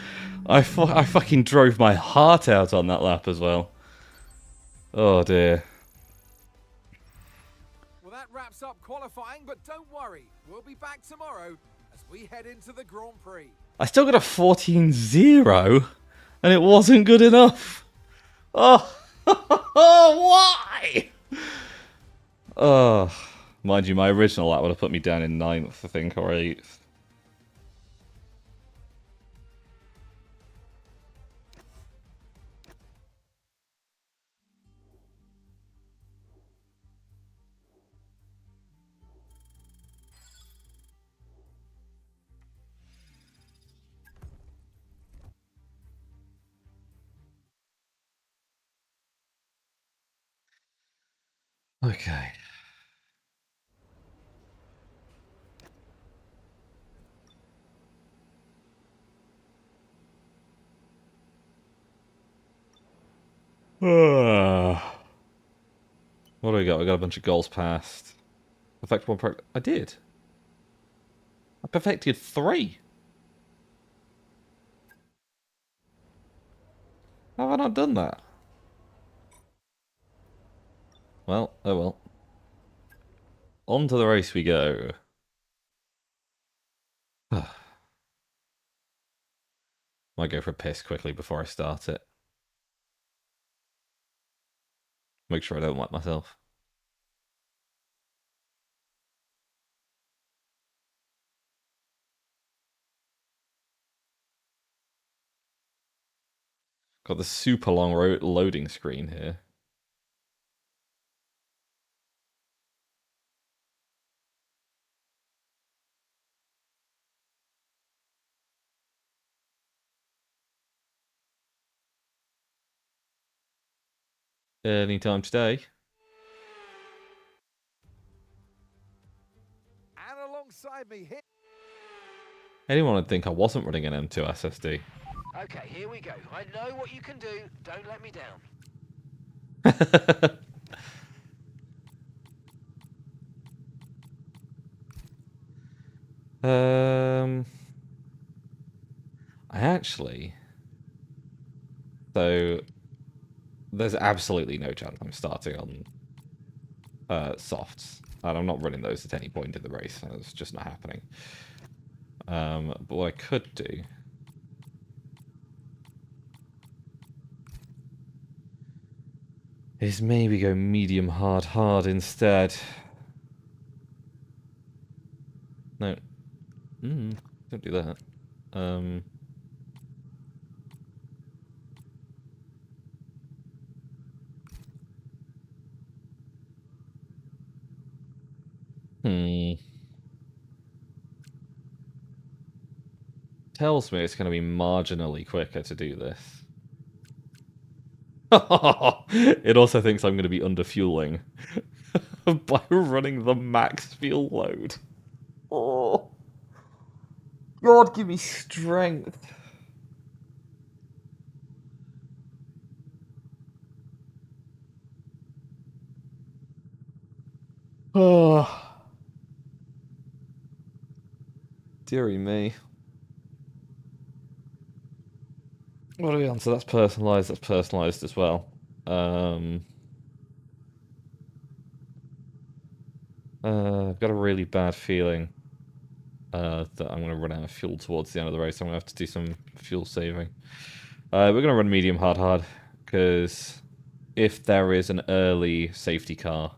S1: I fucking drove my heart out on that lap as well. Oh dear.
S3: Well, that wraps up qualifying, but don't worry. We'll be back tomorrow as we head into the Grand Prix.
S1: I still got a 14-0, and it wasn't good enough. Oh, why? Oh, mind you, my original lap would have put me down in 9th, I think, or 8th. Okay. What do we got? We got a bunch of goals passed. Perfect one. I did. I perfected 3. How have I not done that? Well, oh well. On to the race we go. Might go for a piss quickly before I start it. Make sure I don't wet myself. Got the super long loading screen here. Anytime today.
S3: And alongside me here.
S1: Anyone would think I wasn't running an M2 SSD.
S2: Okay, here we go. I know what you can do. Don't let me down.
S1: I actually... So, there's absolutely no chance I'm starting on softs. And I'm not running those at any point in the race. It's just not happening. But what I could do... is maybe go medium hard instead. No. Don't do that. Tells me it's going to be marginally quicker to do this. It also thinks I'm going to be underfueling by running the max fuel load. Oh, God, give me strength. Oh, dearie me. What are we on? So that's personalised. That's personalised as well. I've got a really bad feeling that I'm going to run out of fuel towards the end of the race. I'm going to have to do some fuel saving. We're going to run medium hard, because if there is an early safety car,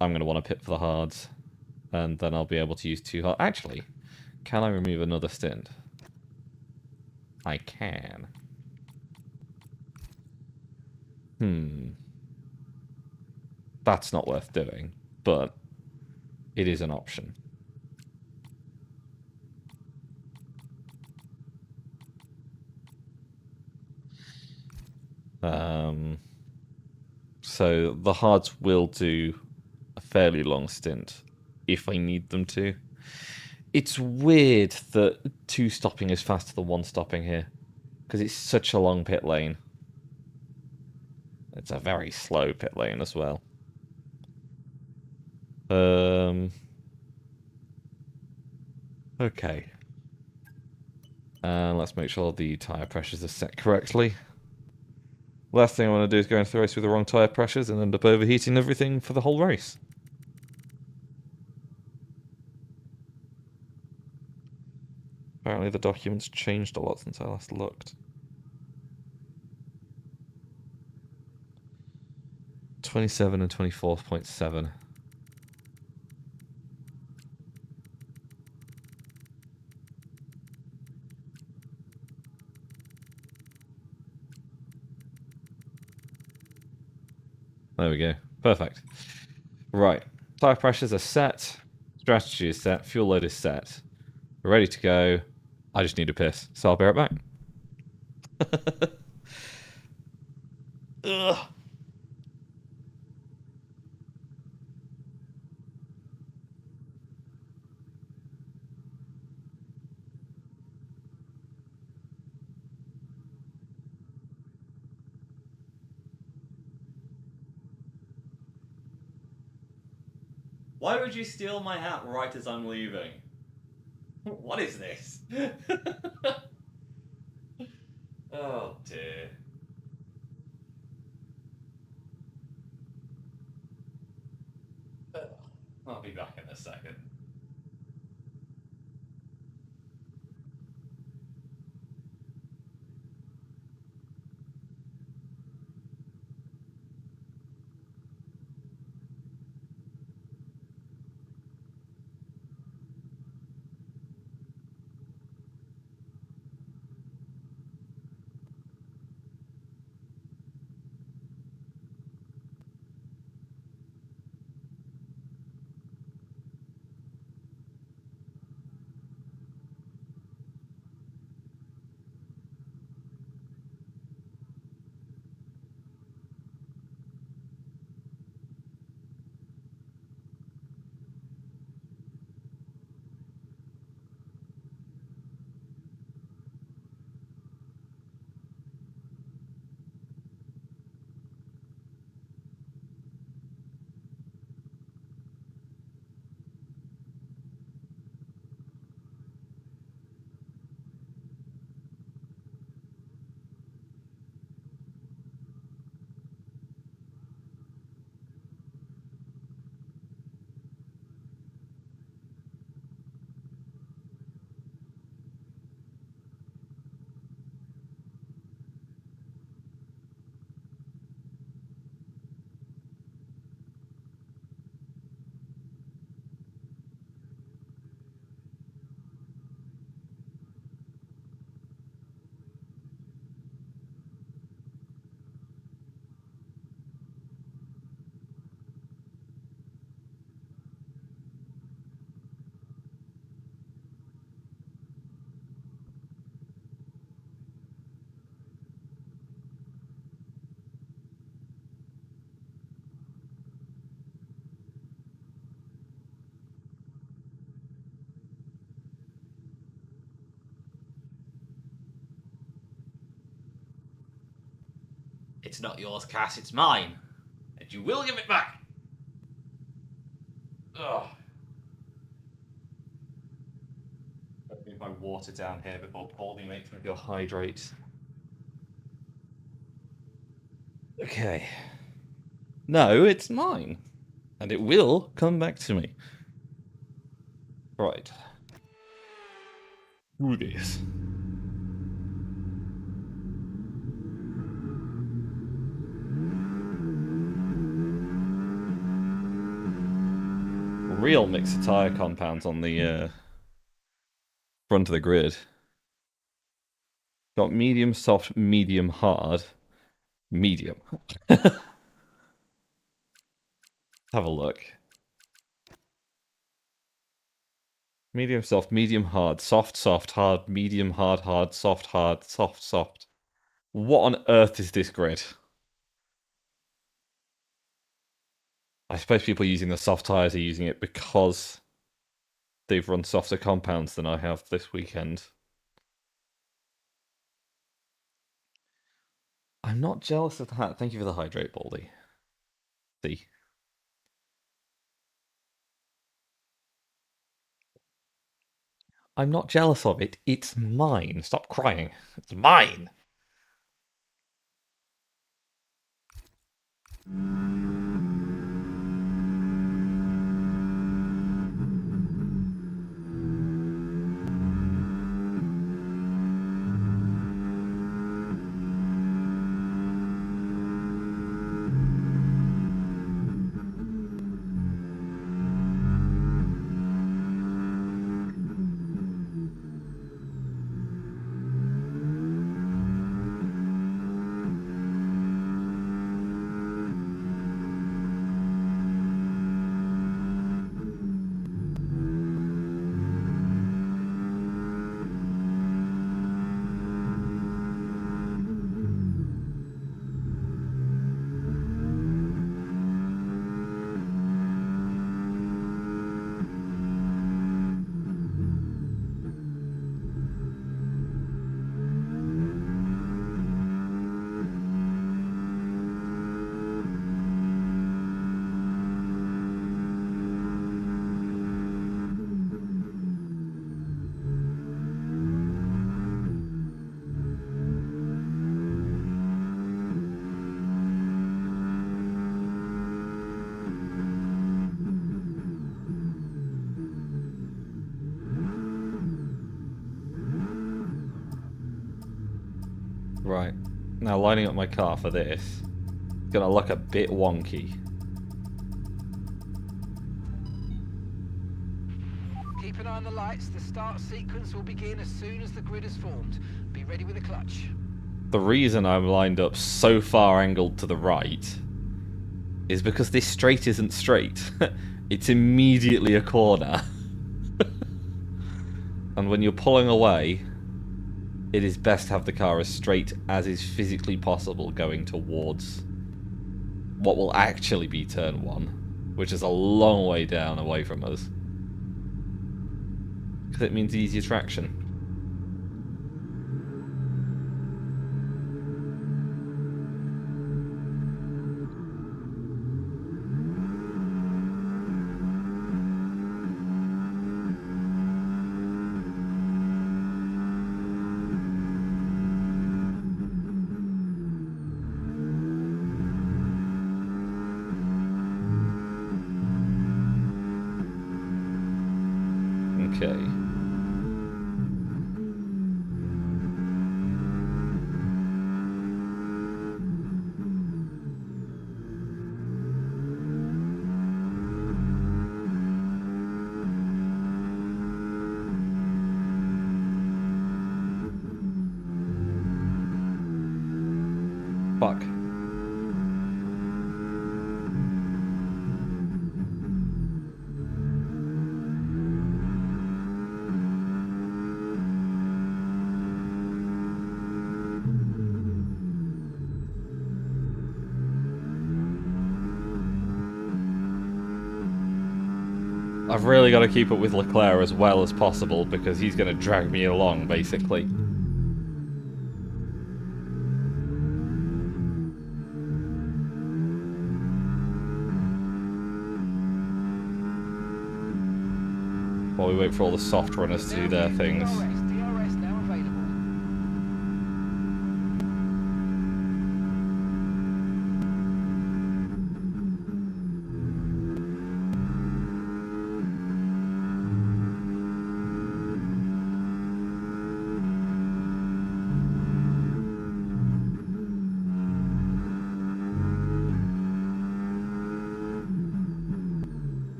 S1: I'm going to want to pit for the hards, and then I'll be able to use 2 hard. Actually, can I remove another stint? I can. That's not worth doing, but it is an option. So the hards will do a fairly long stint if I need them to. It's weird that 2 stopping is faster than 1 stopping here, because it's such a long pit lane. It's a very slow pit lane as well. Okay. And let's make sure the tyre pressures are set correctly. Last thing I want to do is go into the race with the wrong tyre pressures and end up overheating everything for the whole race. Apparently the documents changed a lot since I last looked. 27 and 24.7. There we go. Perfect. Right. Tyre pressures are set. Strategy is set. Fuel load is set. We're ready to go. I just need a piss, so I'll be right back. Ugh. Why would you steal my hat right as I'm leaving? What is this? Oh dear. I'll be back in a second. It's not yours, Cass, it's mine. And you will give it back. Ugh. I need my water down here before Paulie makes me go hydrate. Okay. No, it's mine. And it will come back to me. Right. Who this? Real mix of tyre compounds on the front of the grid. Got medium, soft, medium, hard, medium. Have a look. Medium, soft, medium, hard, soft, soft, hard, medium, hard, hard, soft, soft. What on earth is this grid? I suppose people using the soft tyres are using it because they've run softer compounds than I have this weekend. I'm not jealous of that. Thank you for the hydrate, Baldy. See. I'm not jealous of it. It's mine. Stop crying. It's mine. Right. Now lining up my car for this is gonna look a bit wonky.
S2: Keep an eye on the lights. The start sequence will begin as soon as the grid is formed. Be ready with the clutch.
S1: The reason I'm lined up so far angled to the right is because this straight isn't straight. It's immediately a corner. And when you're pulling away, it is best to have the car as straight as is physically possible going towards what will actually be turn 1, which is a long way down away from us. Because it means easier traction. Okay. Fuck. I've really got to keep up with Leclerc as well as possible because he's going to drag me along, basically. While we wait for all the soft runners to do their things.
S2: DRS now available.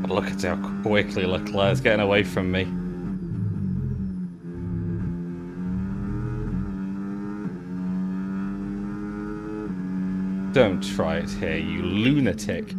S1: But look at how quickly Leclerc's getting away from me. Don't try it here, you lunatic.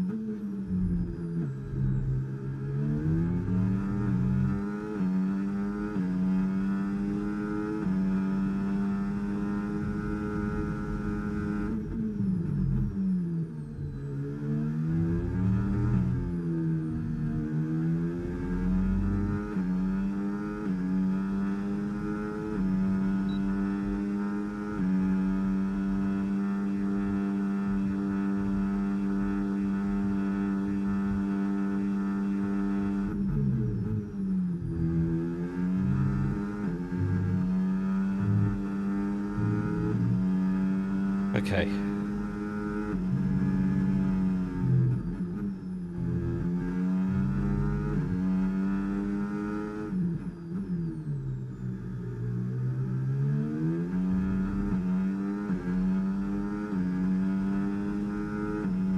S1: Okay.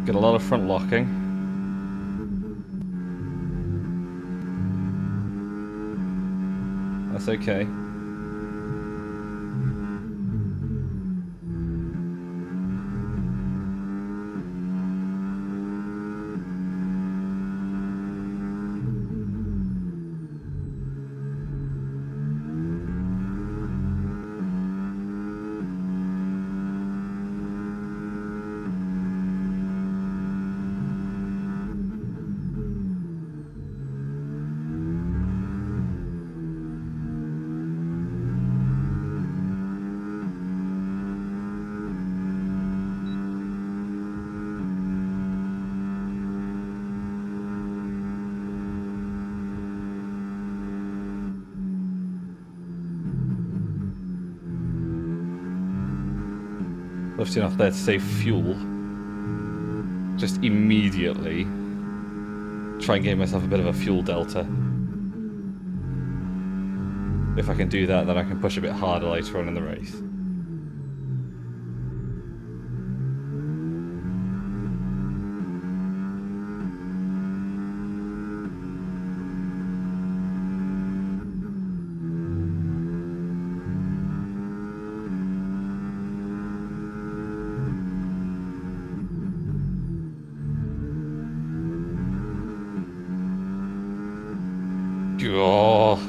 S1: Get a lot of front locking. That's okay. Left enough there to save fuel. Just immediately try and give myself a bit of a fuel delta. If I can do that, then I can push a bit harder later on in the race. Oh.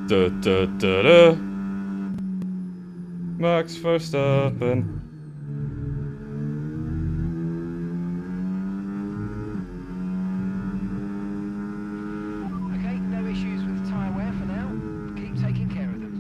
S1: Da, da, da, da. Max Verstappen.
S2: Okay, no issues with tyre wear for now. Keep taking care of them.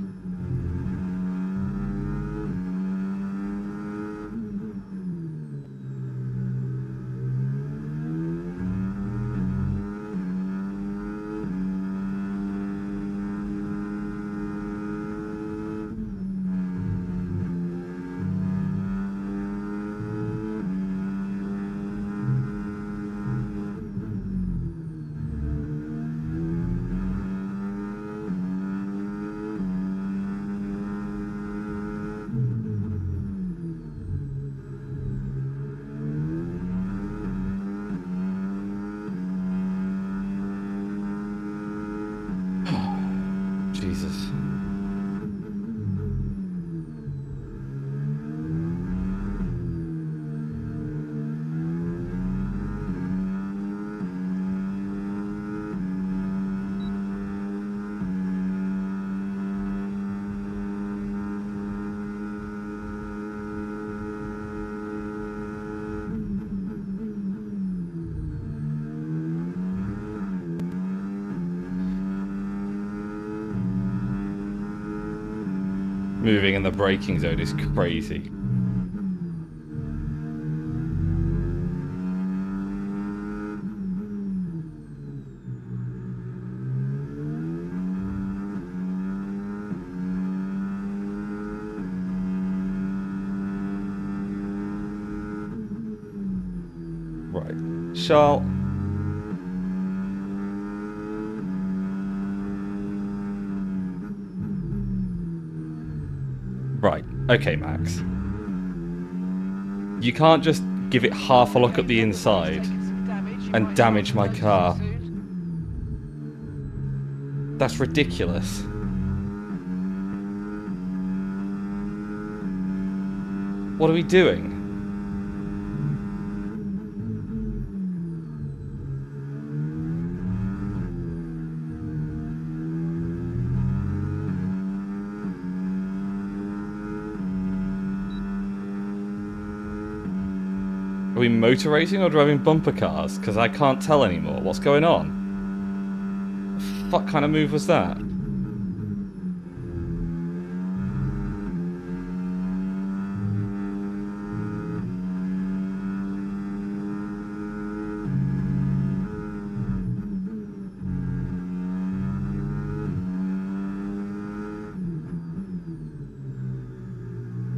S1: Jesus. Moving in the braking zone is crazy. Right. Charles. Right. Okay, Max. You can't just give it half a look at the inside and damage my car. That's ridiculous. What are we doing? Are we motor racing or driving bumper cars? Because I can't tell anymore. What's going on? What kind of move was that?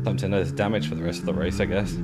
S1: Time to notice damage for the rest of the race, I guess.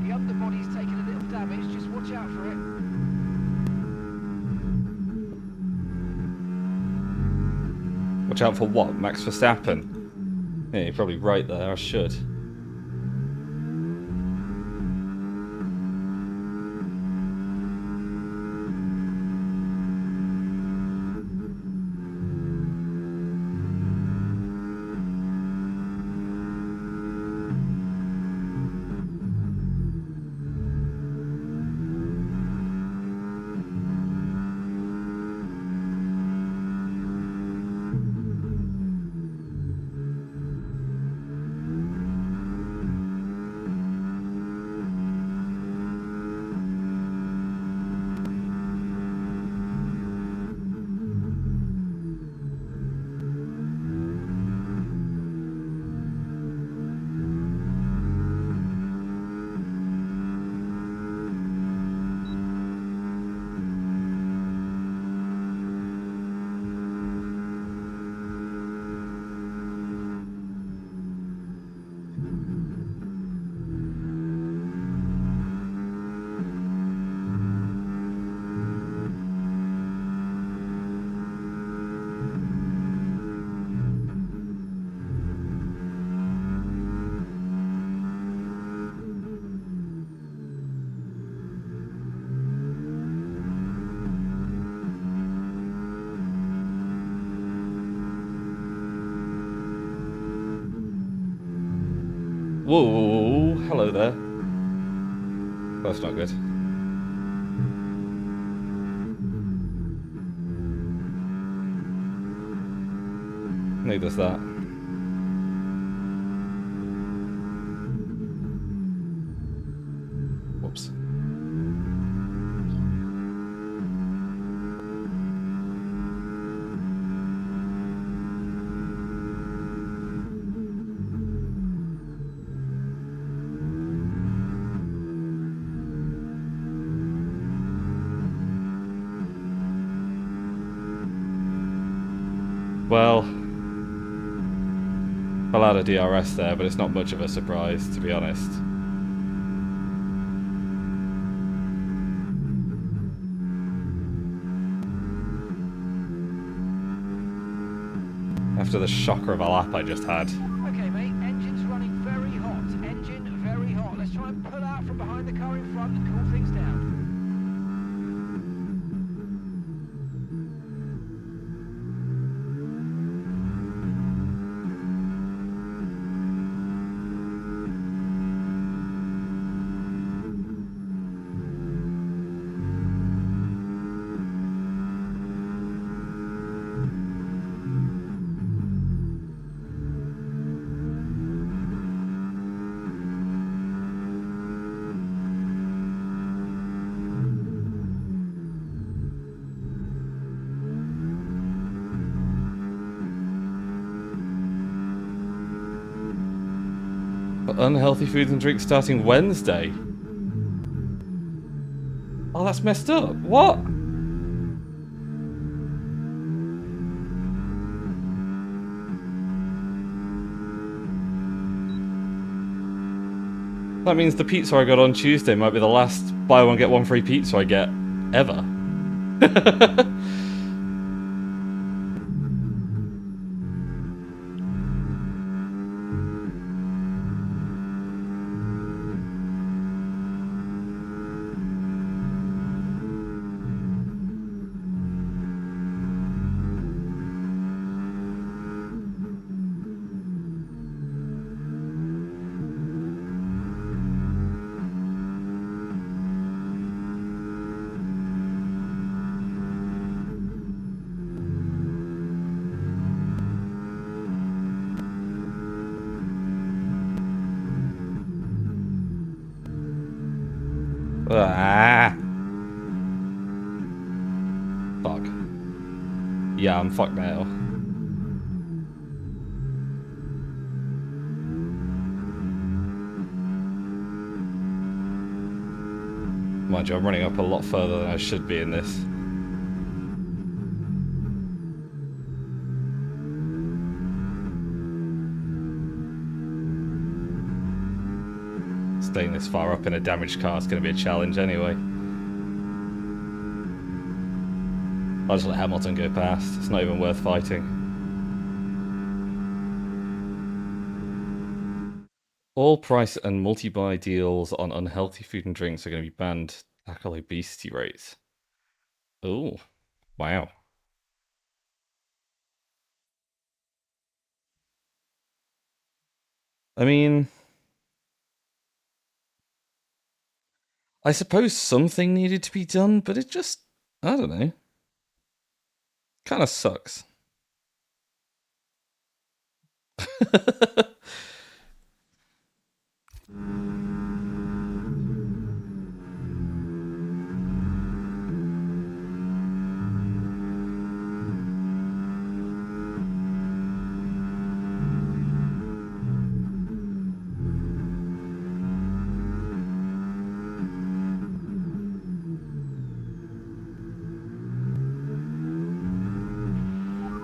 S2: The underbody's taken a little damage, just watch out for it.
S1: Watch out for what? Max Verstappen? Yeah, you're probably right there. I should. Whoa, hello there. That's not good. Neither's that. Whoops. Well, I'll add a DRS there, but it's not much of a surprise, to be honest. After the shocker of a lap I just had.
S2: Okay, mate, engine's running very hot. Engine very hot. Let's try and pull out from behind the car in front and cool things down.
S1: Unhealthy foods and drinks starting Wednesday. Oh, that's messed up. What? That means the pizza I got on Tuesday might be the last buy one get one free pizza I get ever. Ah. Fuck. Yeah, I'm fucked now. Mind you, I'm running up a lot further than I should be in this. Staying this far up in a damaged car is going to be a challenge anyway. I'll just let Hamilton go past. It's not even worth fighting. All price and multi-buy deals on unhealthy food and drinks are going to be banned. Tackle obesity rates. Oh, wow. I mean, I suppose something needed to be done, but it just, I don't know, kind of sucks.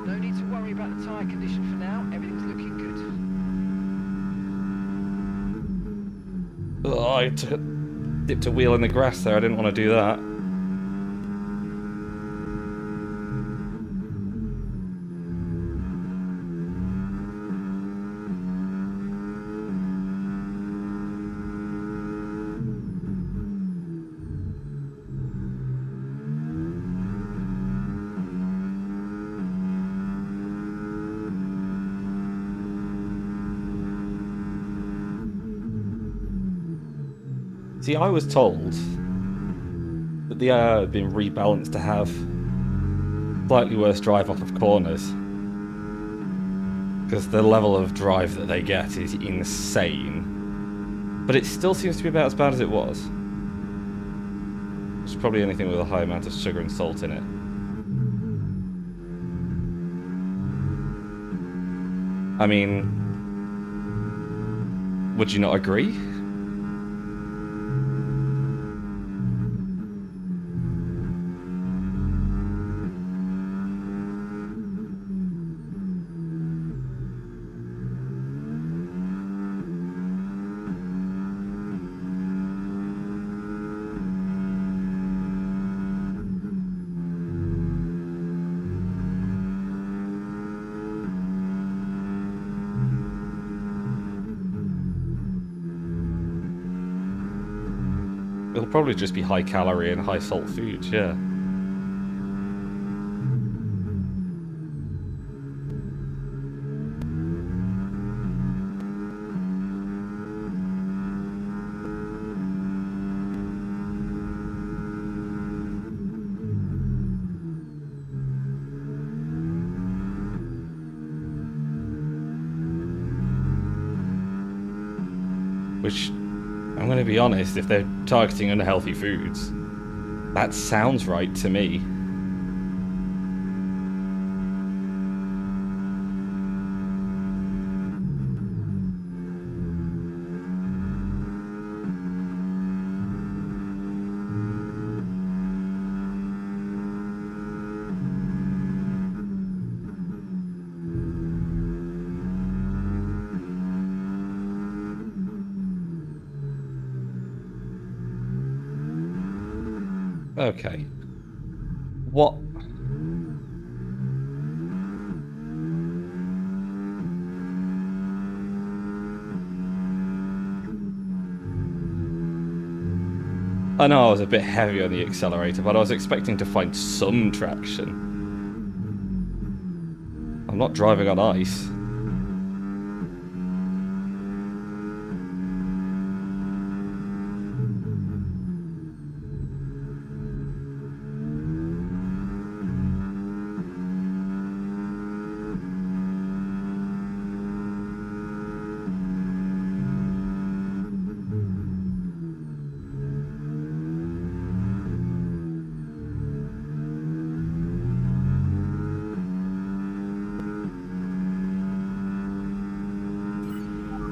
S2: No need to worry about the tyre condition for now. Everything's looking good.
S1: Oh, I dipped a wheel in the grass there. I didn't want to do that. See, I was told that the air had been rebalanced to have slightly worse drive off of corners. Because the level of drive that they get is insane. But it still seems to be about as bad as it was. It's probably anything with a high amount of sugar and salt in it. I mean, would you not agree? It'll probably just be high calorie and high salt foods, yeah. Which, I'm going to be honest, if they're targeting unhealthy foods, that sounds right to me. Okay. What? I know I was a bit heavy on the accelerator, but I was expecting to find some traction. I'm not driving on ice.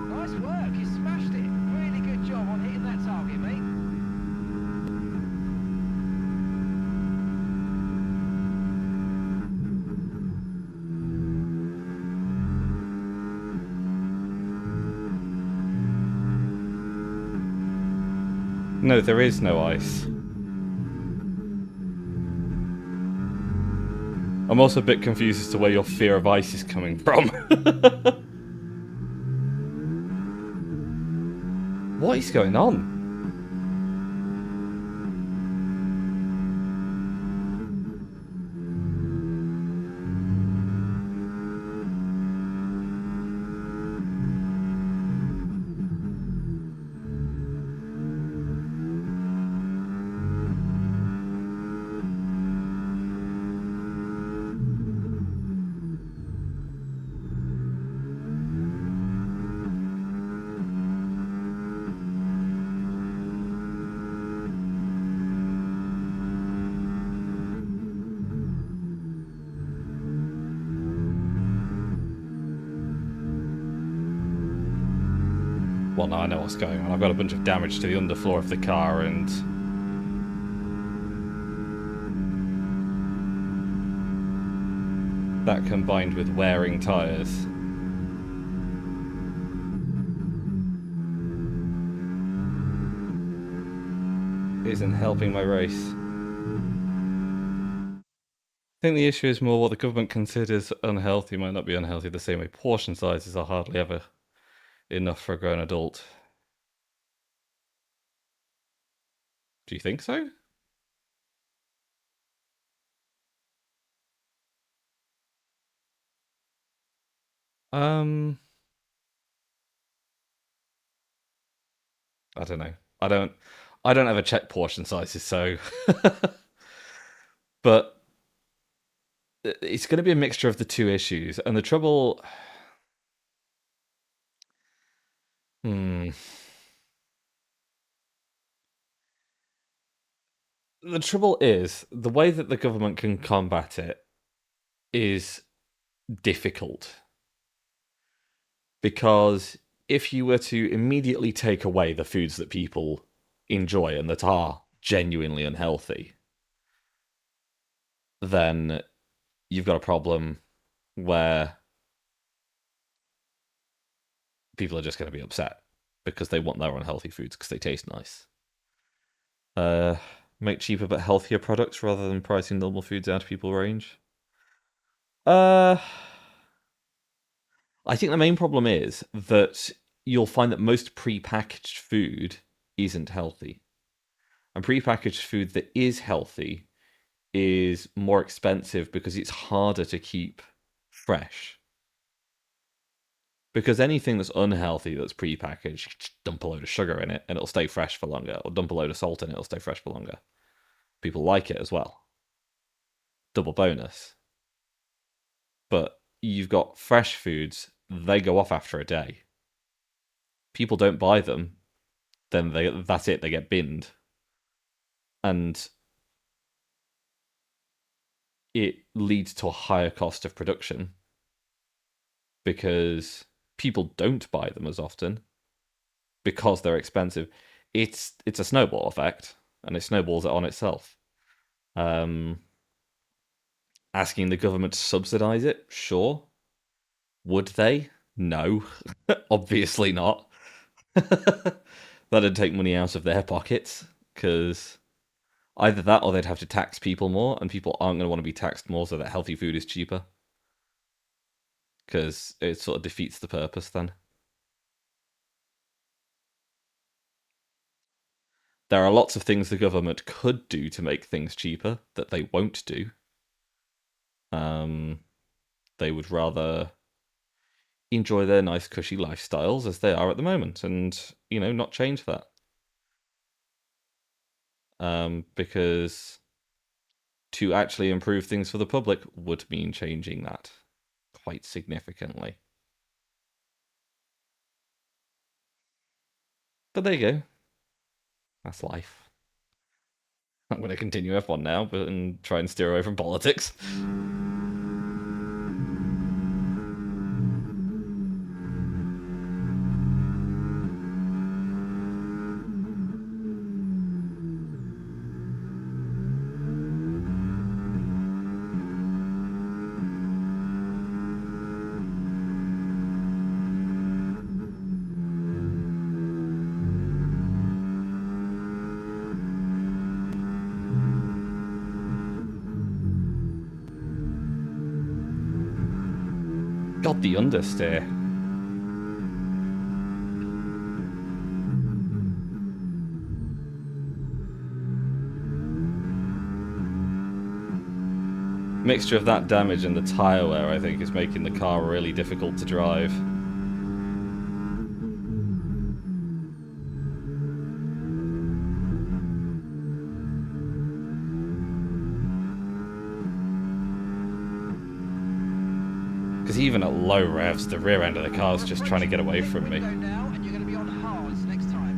S2: Nice work, you smashed it. Really good job on hitting that target, mate.
S1: No, there is no ice. I'm also a bit confused as to where your fear of ice is coming from. What is going on? Well, now I know what's going on. I've got a bunch of damage to the underfloor of the car, and that combined with wearing tyres isn't helping my race. I think the issue is more what the government considers unhealthy might not be unhealthy the same way. Portion sizes are hardly ever enough for a grown adult. Do you think so? Um, I don't know. I don't ever check portion sizes, so but it's going to be a mixture of the two issues. And the trouble hmm, the trouble is the way that the government can combat it is difficult because if you were to immediately take away the foods that people enjoy and that are genuinely unhealthy, then you've got a problem where people are just going to be upset because they want their unhealthy foods because they taste nice. Uh, Make cheaper but healthier products rather than pricing normal foods out of people's range. Uh, I think the main problem is that you'll find that most pre-packaged food isn't healthy. And pre-packaged food that is healthy is more expensive because it's harder to keep fresh. Because anything that's unhealthy that's pre-packaged, dump a load of sugar in it and it'll stay fresh for longer, or dump a load of salt in it, it'll stay fresh for longer. People like it as well. Double bonus. But you've got fresh foods, they go off after a day. People don't buy them, then that's it, they get binned. And it leads to a higher cost of production because people don't buy them as often because they're expensive. It's a snowball effect, and it snowballs it on itself. Um, Asking the government to subsidize it, sure. Would they? No, obviously not. That'd take money out of their pockets because Either that or they'd have to tax people more, and people aren't going to want to be taxed more so that healthy food is cheaper. Because it sort of defeats the purpose then. There are lots of things the government could do to make things cheaper that they won't do. They would rather enjoy their nice cushy lifestyles as they are at the moment and, not change that. Because to actually improve things for the public would mean changing that quite significantly. But there you go. That's life. I'm going to continue F1 now and try and steer away from politics. God, the understeer. Mixture of that damage and the tyre wear, I think, is making the car really difficult to drive. Because even at low revs, the rear end of the car is just trying to get away from me.
S2: Now, and you're going to be on hards next time.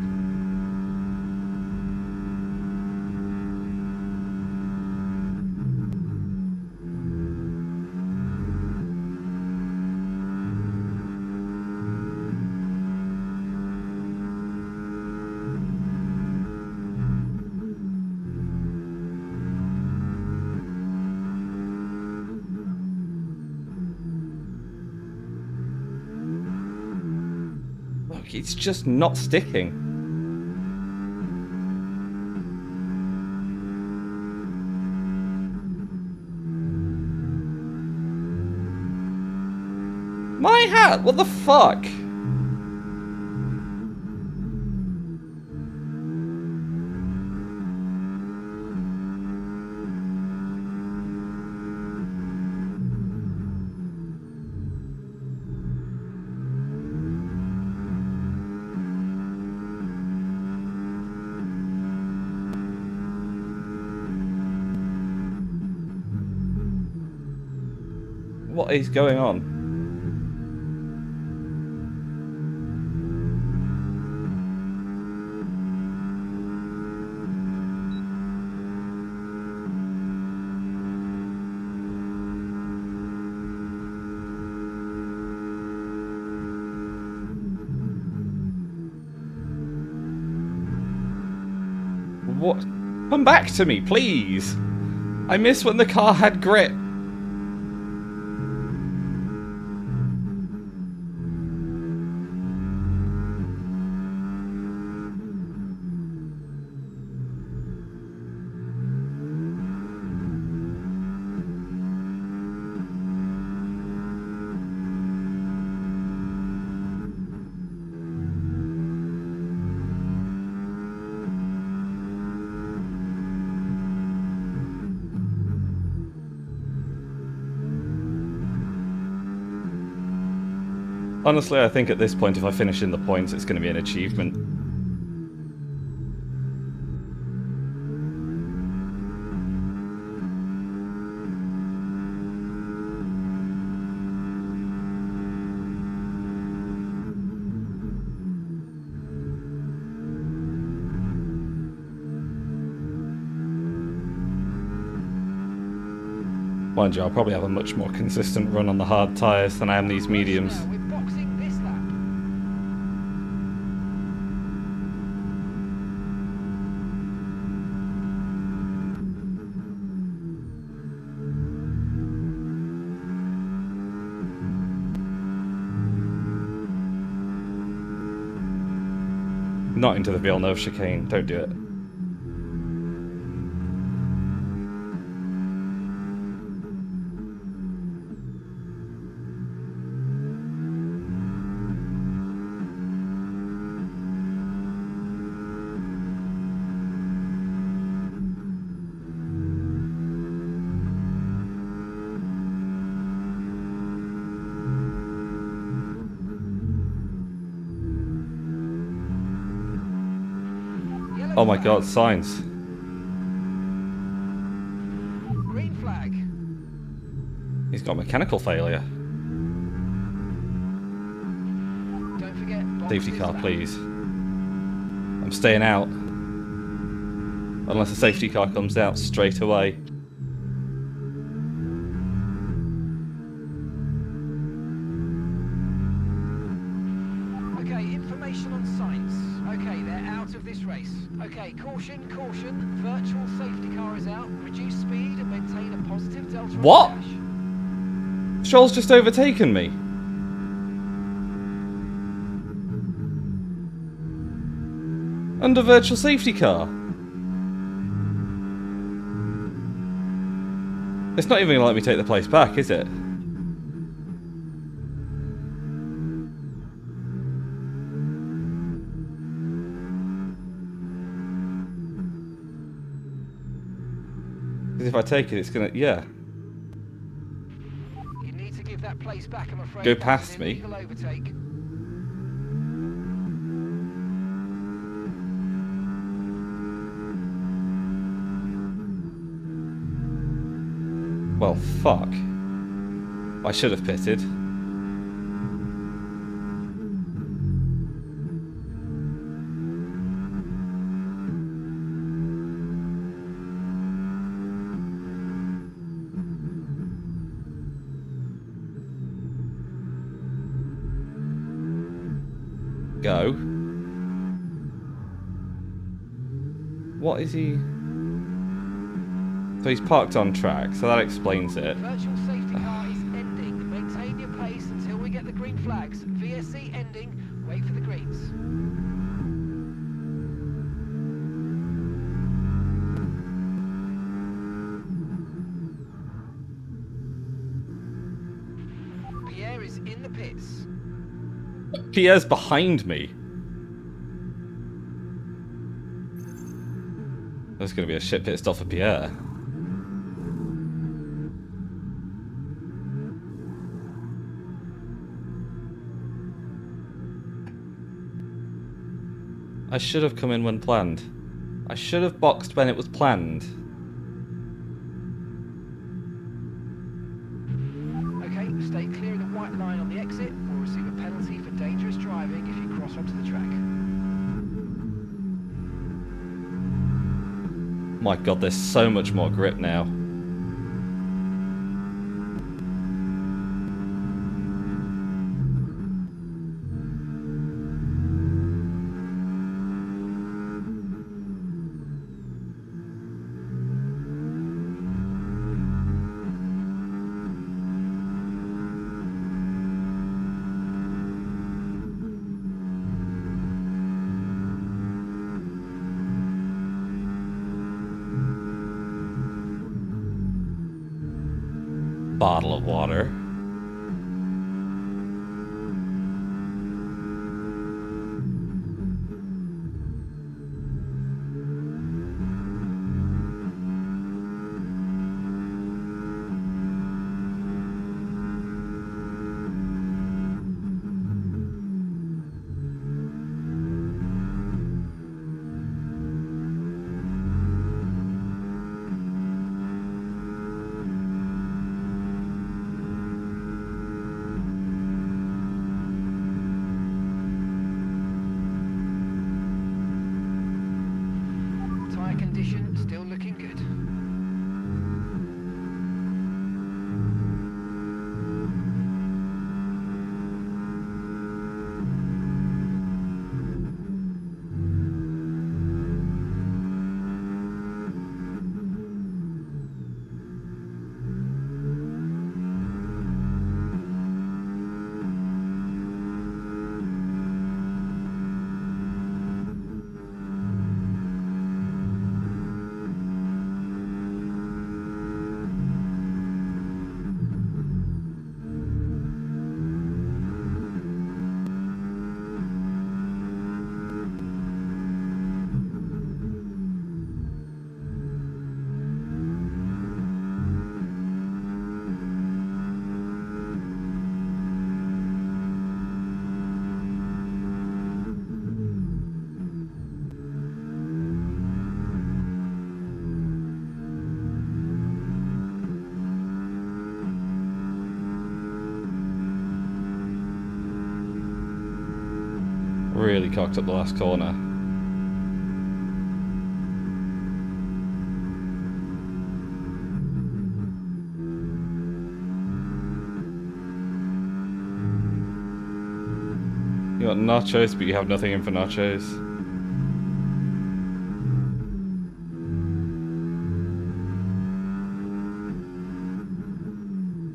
S1: Look, it's just not sticking. My hat! What the fuck? What is going on? What? Come back to me, please! I miss when the car had grip. Honestly, I think at this point, if I finish in the points, it's going to be an achievement. Mind you, I'll probably have a much more consistent run on the hard tyres than I am these mediums.
S2: We're boxing this lap.
S1: Not into the Villeneuve chicane, don't do it. Oh my god, signs.
S2: Green flag.
S1: He's got mechanical failure.
S2: Don't forget, box
S1: Safety
S2: this
S1: car,
S2: lap.
S1: please. I'm staying out. Unless a safety car comes out straight away.
S2: Okay, information on signs. Okay, they're out of this race. Okay, caution, caution. Virtual safety car is out. Reduce speed and maintain a positive delta on
S1: What?
S2: dash.
S1: Stroll's just overtaken me. Under virtual safety car. It's not even going to let me take the place back, is it? Because if I take it, it's going to... Yeah.
S2: You need to give that place back, I'm afraid.
S1: Go
S2: That
S1: past
S2: is an
S1: me.
S2: illegal overtake.
S1: Well, fuck. I should have pitted. Go. What is he... So he's parked on track, so that explains it.
S2: Virtual safety car is ending. Maintain your pace until we get the green flags. VSC ending. Wait for the greens. Pierre is in the pits.
S1: Pierre's behind me. There's going to be a shit pit stop for Pierre. I should have come in when planned. I should have boxed when it was planned.
S2: Okay, stay clear of the white line on the exit or receive a penalty for dangerous driving if you cross onto the track.
S1: My god, there's so much more grip now. Bottle of water.
S2: Tyre condition still looking good.
S1: really cocked up the last corner. You got nachos, but you have nothing in for nachos.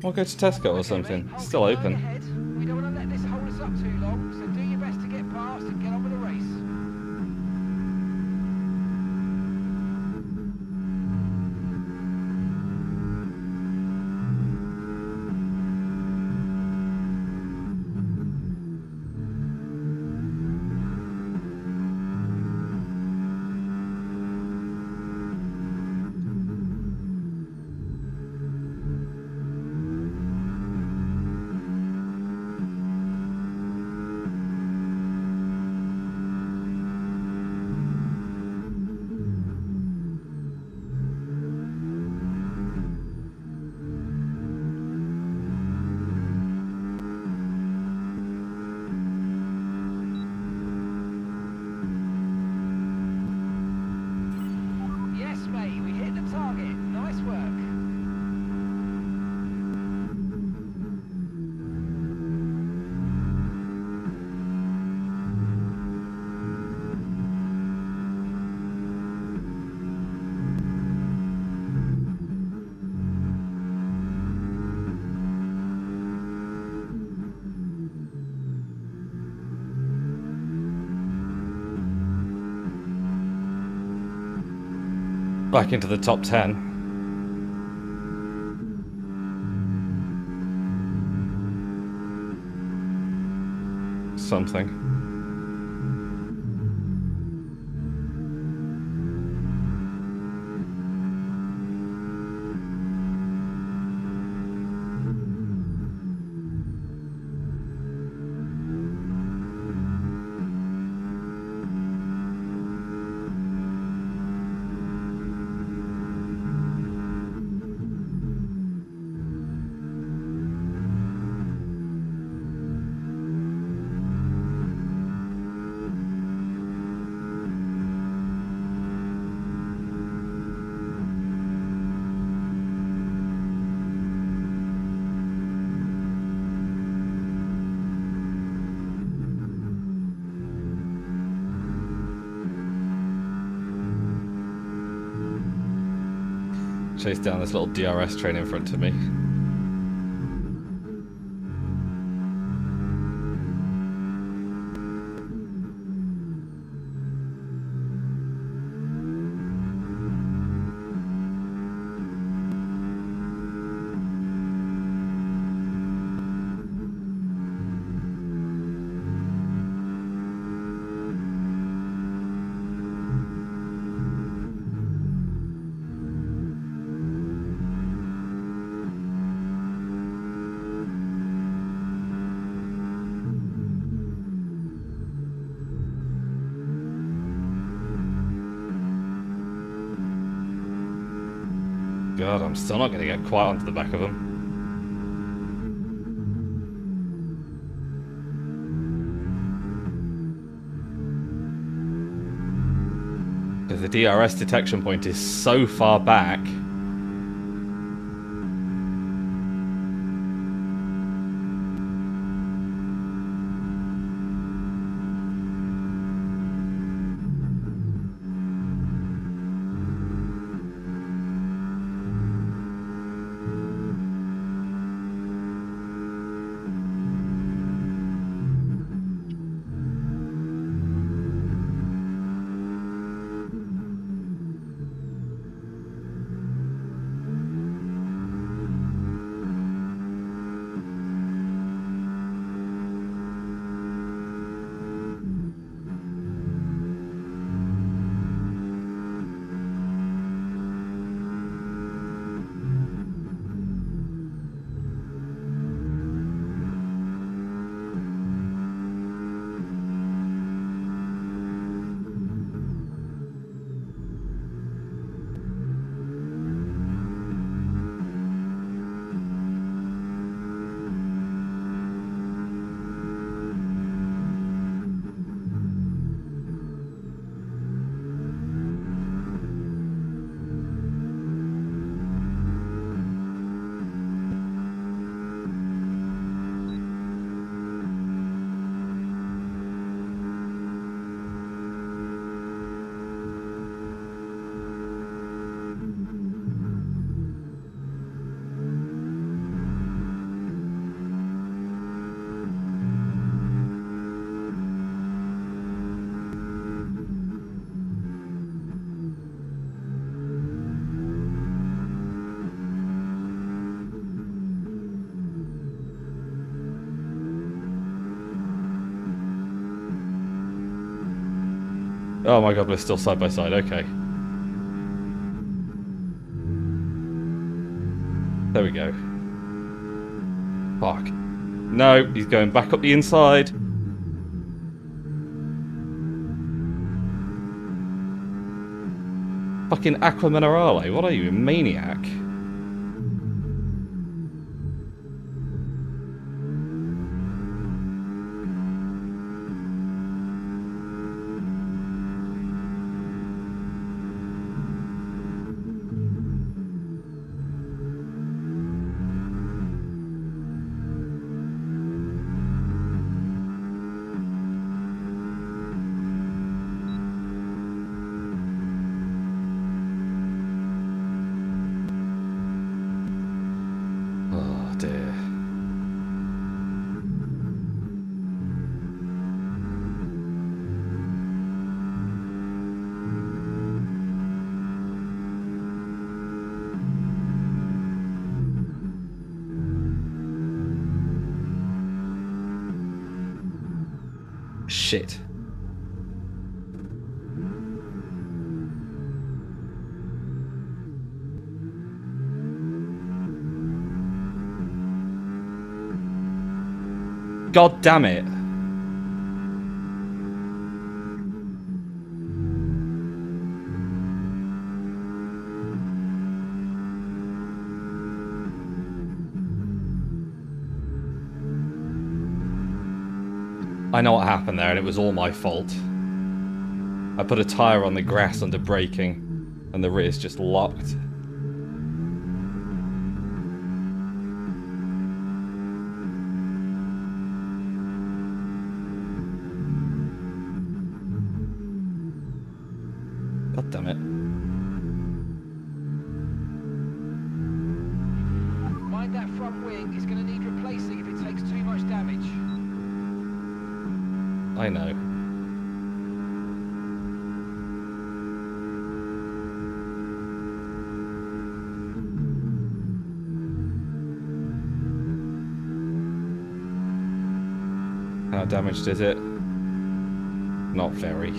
S1: Or go to Tesco or something. It's still open.
S2: We don't want to let this hold us up too long, so do your best to get past and get on with the race. Yes, mate, we hit the target. Nice work.
S1: Back into the top 10. Something. Chase down this little DRS train in front of me. God, I'm still not going to get quite onto the back of them. Because the DRS detection point is so far back. Oh my god, we're still side by side. Okay. There we go. Fuck. No, he's going back up the inside. Fucking Aqua Minerale, what are you, a maniac? Oh dear. Shit. God damn it. I know what happened there, and it was all my fault. I put a tyre on the grass under braking, and the rear's just locked. God damn it.
S2: Mind that front wing, it's going to need replacing if it takes too much damage.
S1: I know. How damaged is it? Not very.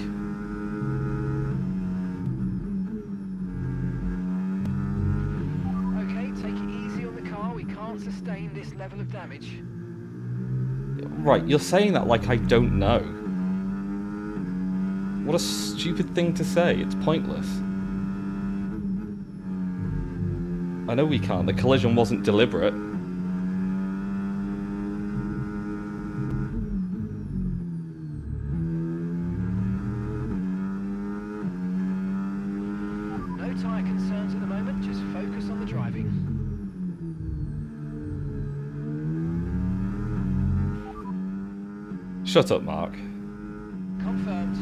S2: Okay, take it easy on the car. We can't sustain this level of damage.
S1: Right, you're saying that like I don't know. What a stupid thing to say. It's pointless. I know we can't. The collision wasn't deliberate.
S2: No tyre concerns at the moment. Just focus on the driving.
S1: Shut up, Mark.
S2: Confirmed.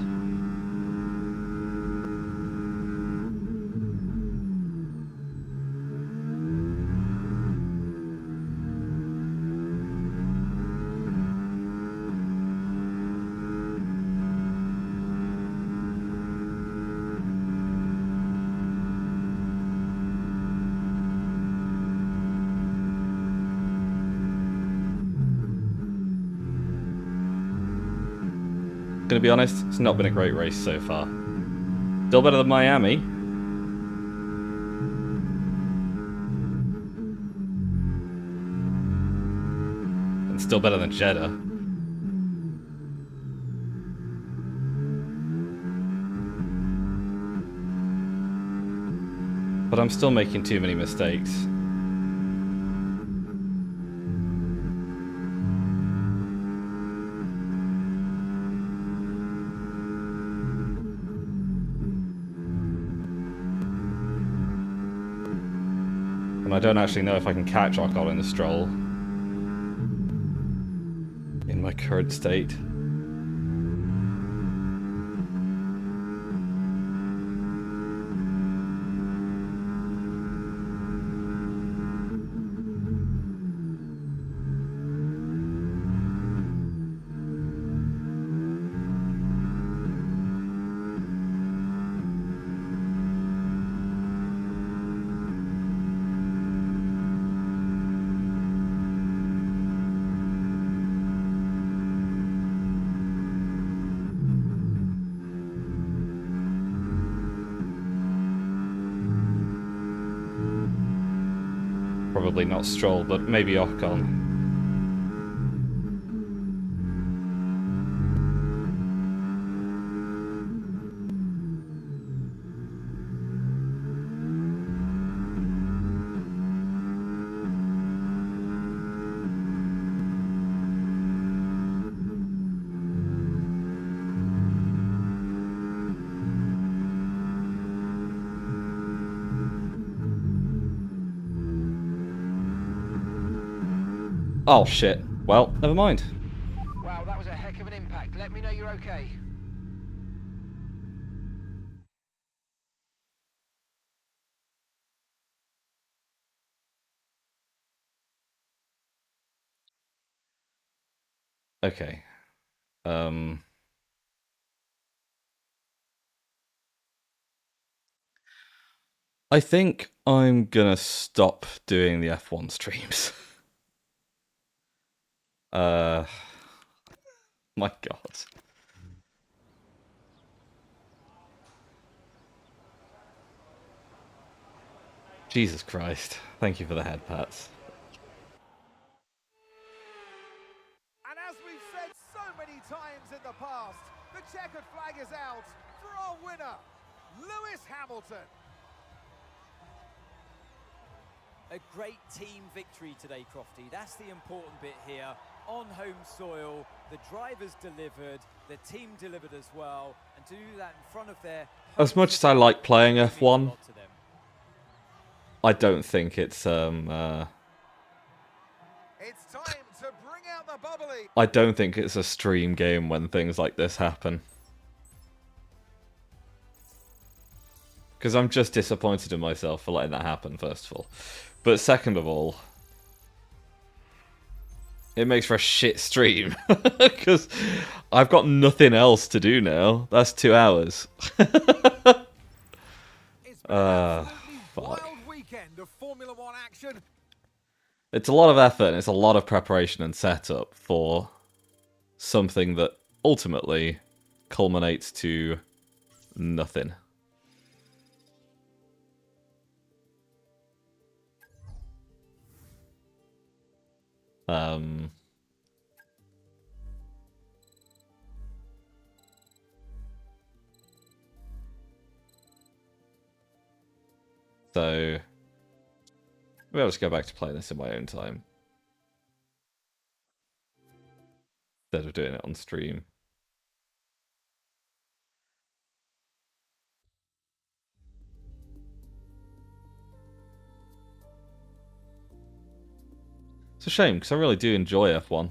S1: Gonna be honest, it's not been a great race so far. Still better than Miami. And still better than Jeddah. But I'm still making too many mistakes. And I don't actually know if I can catch Ocon in the stroll. In my current state. Probably not Stroll, but maybe Ocon. Oh shit. Well, never mind.
S2: Wow, that was a heck of an impact. Let me know you're okay.
S1: Okay. I think I'm gonna stop doing the F1 streams. My god. Jesus Christ. Thank you for the head pats.
S3: And as we've said so many times in the past, the checkered flag is out for our winner, Lewis Hamilton.
S4: A great team victory today, Crofty. That's the important bit here. On home soil, the drivers delivered, the team delivered as well, and to do that in front of their...
S1: As much as I like playing F1, I don't think it's
S3: It's time to bring out the bubbly.
S1: I don't think it's a stream game when things like this happen. Because I'm just disappointed in myself for letting that happen, first of all. But second of all, it makes for a shit stream. Because I've got nothing else to do now. That's 2 hours.
S3: It's been an absolutely
S1: fuck.
S3: wild weekend of Formula One action.
S1: It's a lot of effort and it's a lot of preparation and setup for something that ultimately culminates to nothing. So maybe I'll just go back to playing this in my own time instead of doing it on stream. It's a shame because I really do enjoy F1.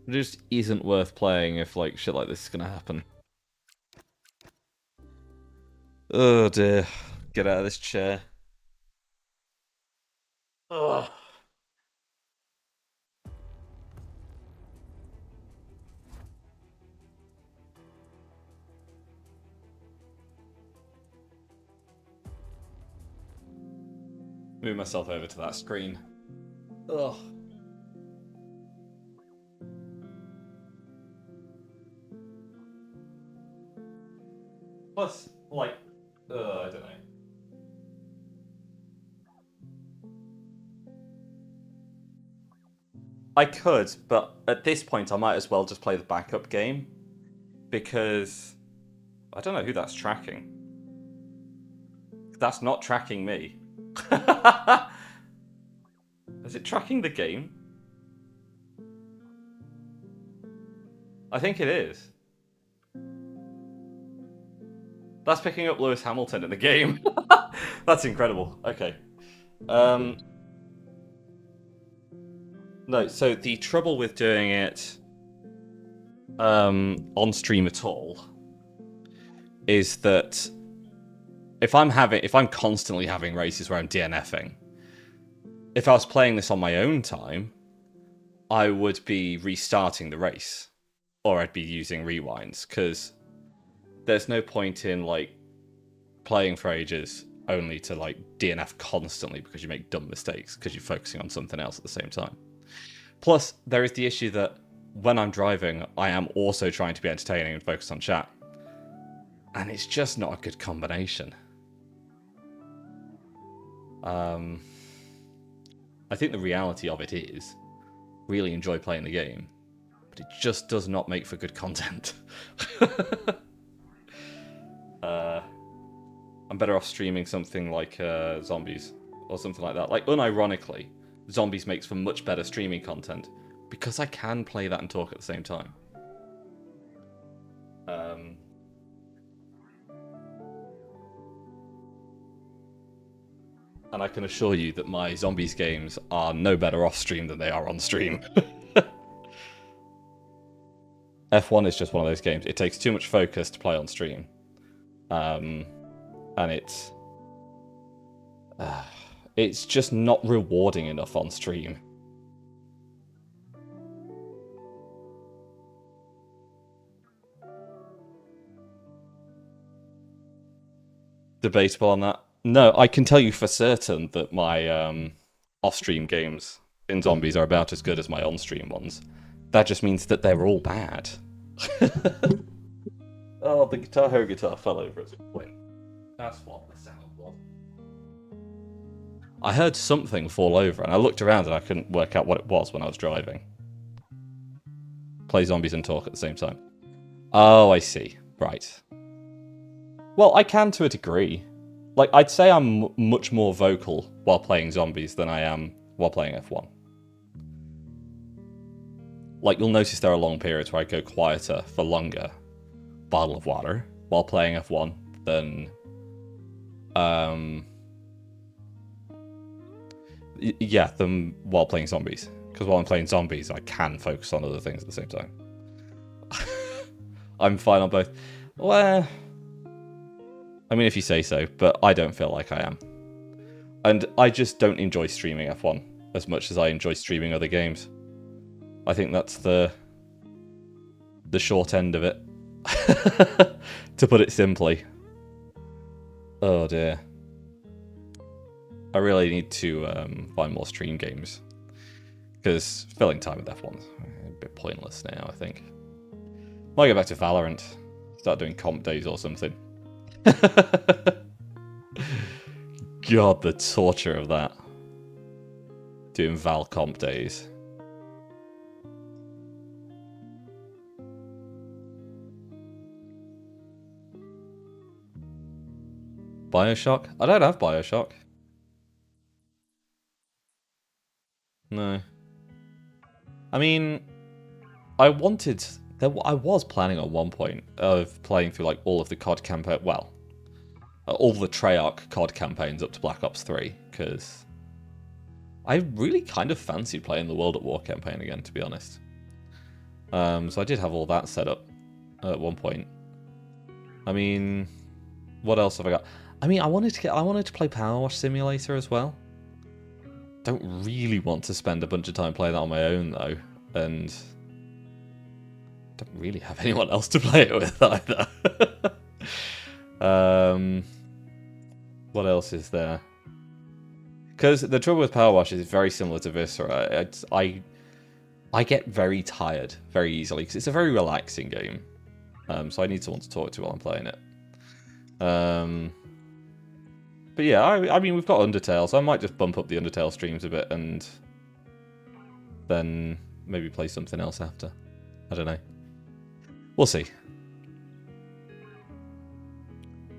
S1: It just isn't worth playing if like shit like this is gonna happen. Oh dear. Get out of this chair. Ugh. Move myself over to that screen. Ugh. Plus, like, I don't know. I could, but at this point I might as well just play the backup game. Because I don't know who that's tracking. That's not tracking me. Is it tracking the game? I think it is. That's picking up Lewis Hamilton in the game. That's incredible. Okay. No, so the trouble with doing it on stream at all is that if I'm constantly having races where I'm DNFing, if I was playing this on my own time, I would be restarting the race, or I'd be using rewinds, because there's no point in like playing for ages only to like DNF constantly because you make dumb mistakes because you're focusing on something else at the same time. Plus, there is the issue that when I'm driving, I am also trying to be entertaining and focus on chat. And it's just not a good combination. I think the reality of it is, really enjoy playing the game, but it just does not make for good content. I'm better off streaming something like Zombies or something like that. Like, unironically, Zombies makes for much better streaming content because I can play that and talk at the same time. And I can assure you that my Zombies games are no better off stream than they are on stream. F1 is just one of those games. It takes too much focus to play on stream. And it's just not rewarding enough on stream. Debatable on that. No, I can tell you for certain that my off-stream games in Zombies are about as good as my on-stream ones. That just means that they're all bad. Oh, the Guitar Hero guitar fell over as it went. That's what the sound was. I heard something fall over, and I looked around and I couldn't work out what it was when I was driving. Play Zombies and talk at the same time. Oh, I see. Right. Well, I can to a degree. Like, I'd say I'm much more vocal while playing Zombies than I am while playing F1. Like, you'll notice there are long periods where I go quieter for longer, bottle of water, while playing F1 than... yeah, than while playing Zombies. Because while I'm playing Zombies, I can focus on other things at the same time. I'm fine on both. Well... I mean, if you say so, but I don't feel like I am. And I just don't enjoy streaming F1 as much as I enjoy streaming other games. I think that's the short end of it, to put it simply. Oh dear. I really need to find more stream games, because filling time with F1's a bit pointless now, I think. Might go back to Valorant, start doing comp days or something. God, the torture of that. Doing Val comp days. Bioshock? I don't have Bioshock. No. I mean, I was planning at one point of playing through like all of the COD campaign, well, all the Treyarch COD campaigns up to Black Ops 3, because I really kind of fancied playing the World at War campaign again, to be honest. So I did have all that set up at one point. I mean, what else have I got? I mean, I wanted to play Power Wash Simulator as well. Don't really want to spend a bunch of time playing that on my own though, and don't really have anyone else to play it with either. What else is there? Because the trouble with Power Wash is very similar to Viscera. I get very tired very easily because it's a very relaxing game. So I need someone to talk to while I'm playing it. But yeah, I mean, we've got Undertale, so I might just bump up the Undertale streams a bit and then maybe play something else after. I don't know. We'll see.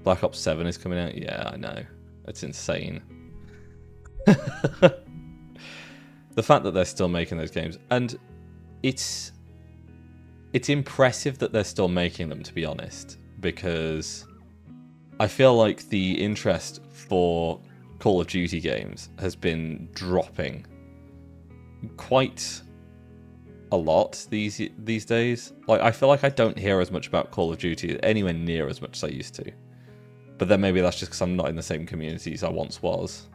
S1: Black Ops 7 is coming out. Yeah, I know. It's insane. The fact that they're still making those games, and it's impressive that they're still making them, to be honest, because I feel like the interest for Call of Duty games has been dropping quite a lot these days. Like, I feel like I don't hear as much about Call of Duty anywhere near as much as I used to. But then maybe that's just because I'm not in the same community as I once was.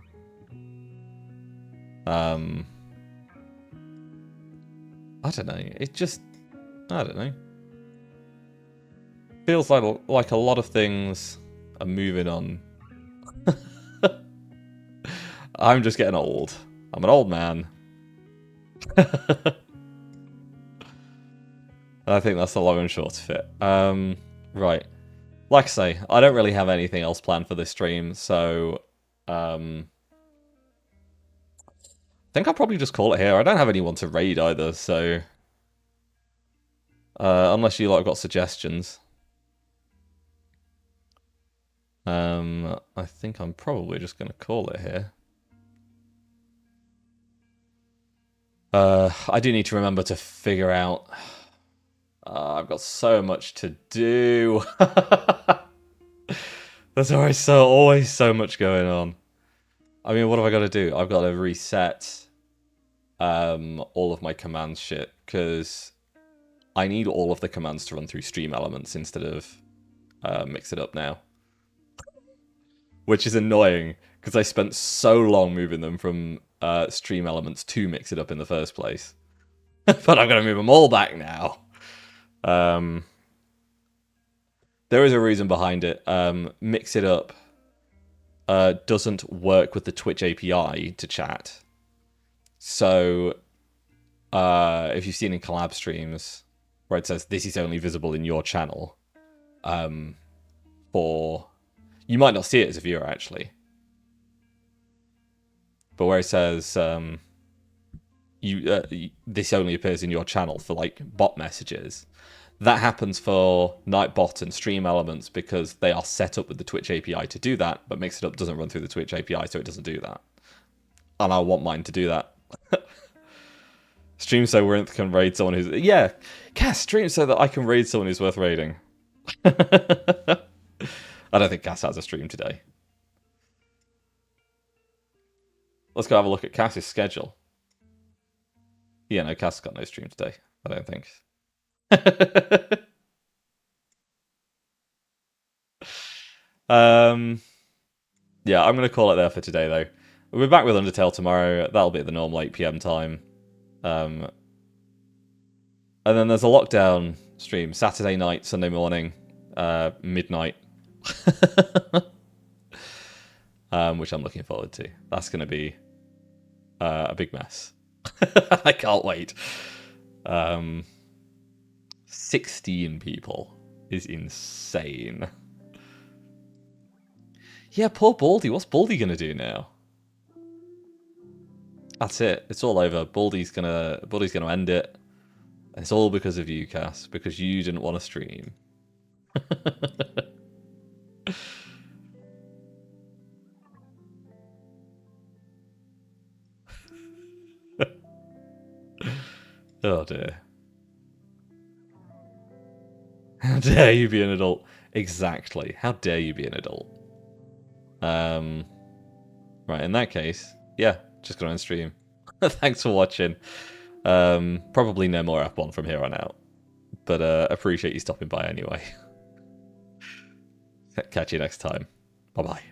S1: I don't know. It just, I don't know. Feels like a lot of things are moving on. I'm just getting old. I'm an old man. I think that's the long and short of it. Right. Like I say, I don't really have anything else planned for this stream, so for think I'll probably just call it here. I don't have anyone to raid either, so... unless you lot got suggestions. I think I'm probably just going to call it here. I do need to remember to figure out... I've got so much to do. There's always so much going on. I mean, what have I got to do? I've got to reset all of my commands shit, because I need all of the commands to run through Stream Elements instead of Mix It Up now. Which is annoying, because I spent so long moving them from Stream Elements to Mix It Up in the first place. But I'm going to move them all back now. There is a reason behind it. Mix It Up doesn't work with the Twitch API to chat. So, if you've seen in collab streams where it says this is only visible in your channel, you might not see it as a viewer actually, but where it says this only appears in your channel for like bot messages, that happens for Nightbot and Stream Elements because they are set up with the Twitch API to do that, but Mix It Up doesn't run through the Twitch API, so it doesn't do that. And I want mine to do that. Stream so Wrinth can raid someone who's... Yeah, Cass, stream so that I can raid someone who's worth raiding. I don't think Cass has a stream today. Let's go have a look at Cass's schedule. Yeah, no, Cass got no stream today, I don't think. Yeah, I'm going to call it there for today, though. We'll be back with Undertale tomorrow. That'll be at the normal 8 PM time. And then there's a lockdown stream, Saturday night, Sunday morning, midnight. Which I'm looking forward to. That's going to be a big mess. I can't wait. 16 people is insane. Yeah, poor Baldy. What's Baldy going to do now? That's it. It's all over. Baldy's gonna end it. And it's all because of you, Cass. Because you didn't want to stream. Oh dear. How dare you be an adult? Exactly. How dare you be an adult? Right, in that case, yeah, just gonna end stream. Thanks for watching. Probably no more F1 from here on out. But appreciate you stopping by anyway. Catch you next time. Bye-bye.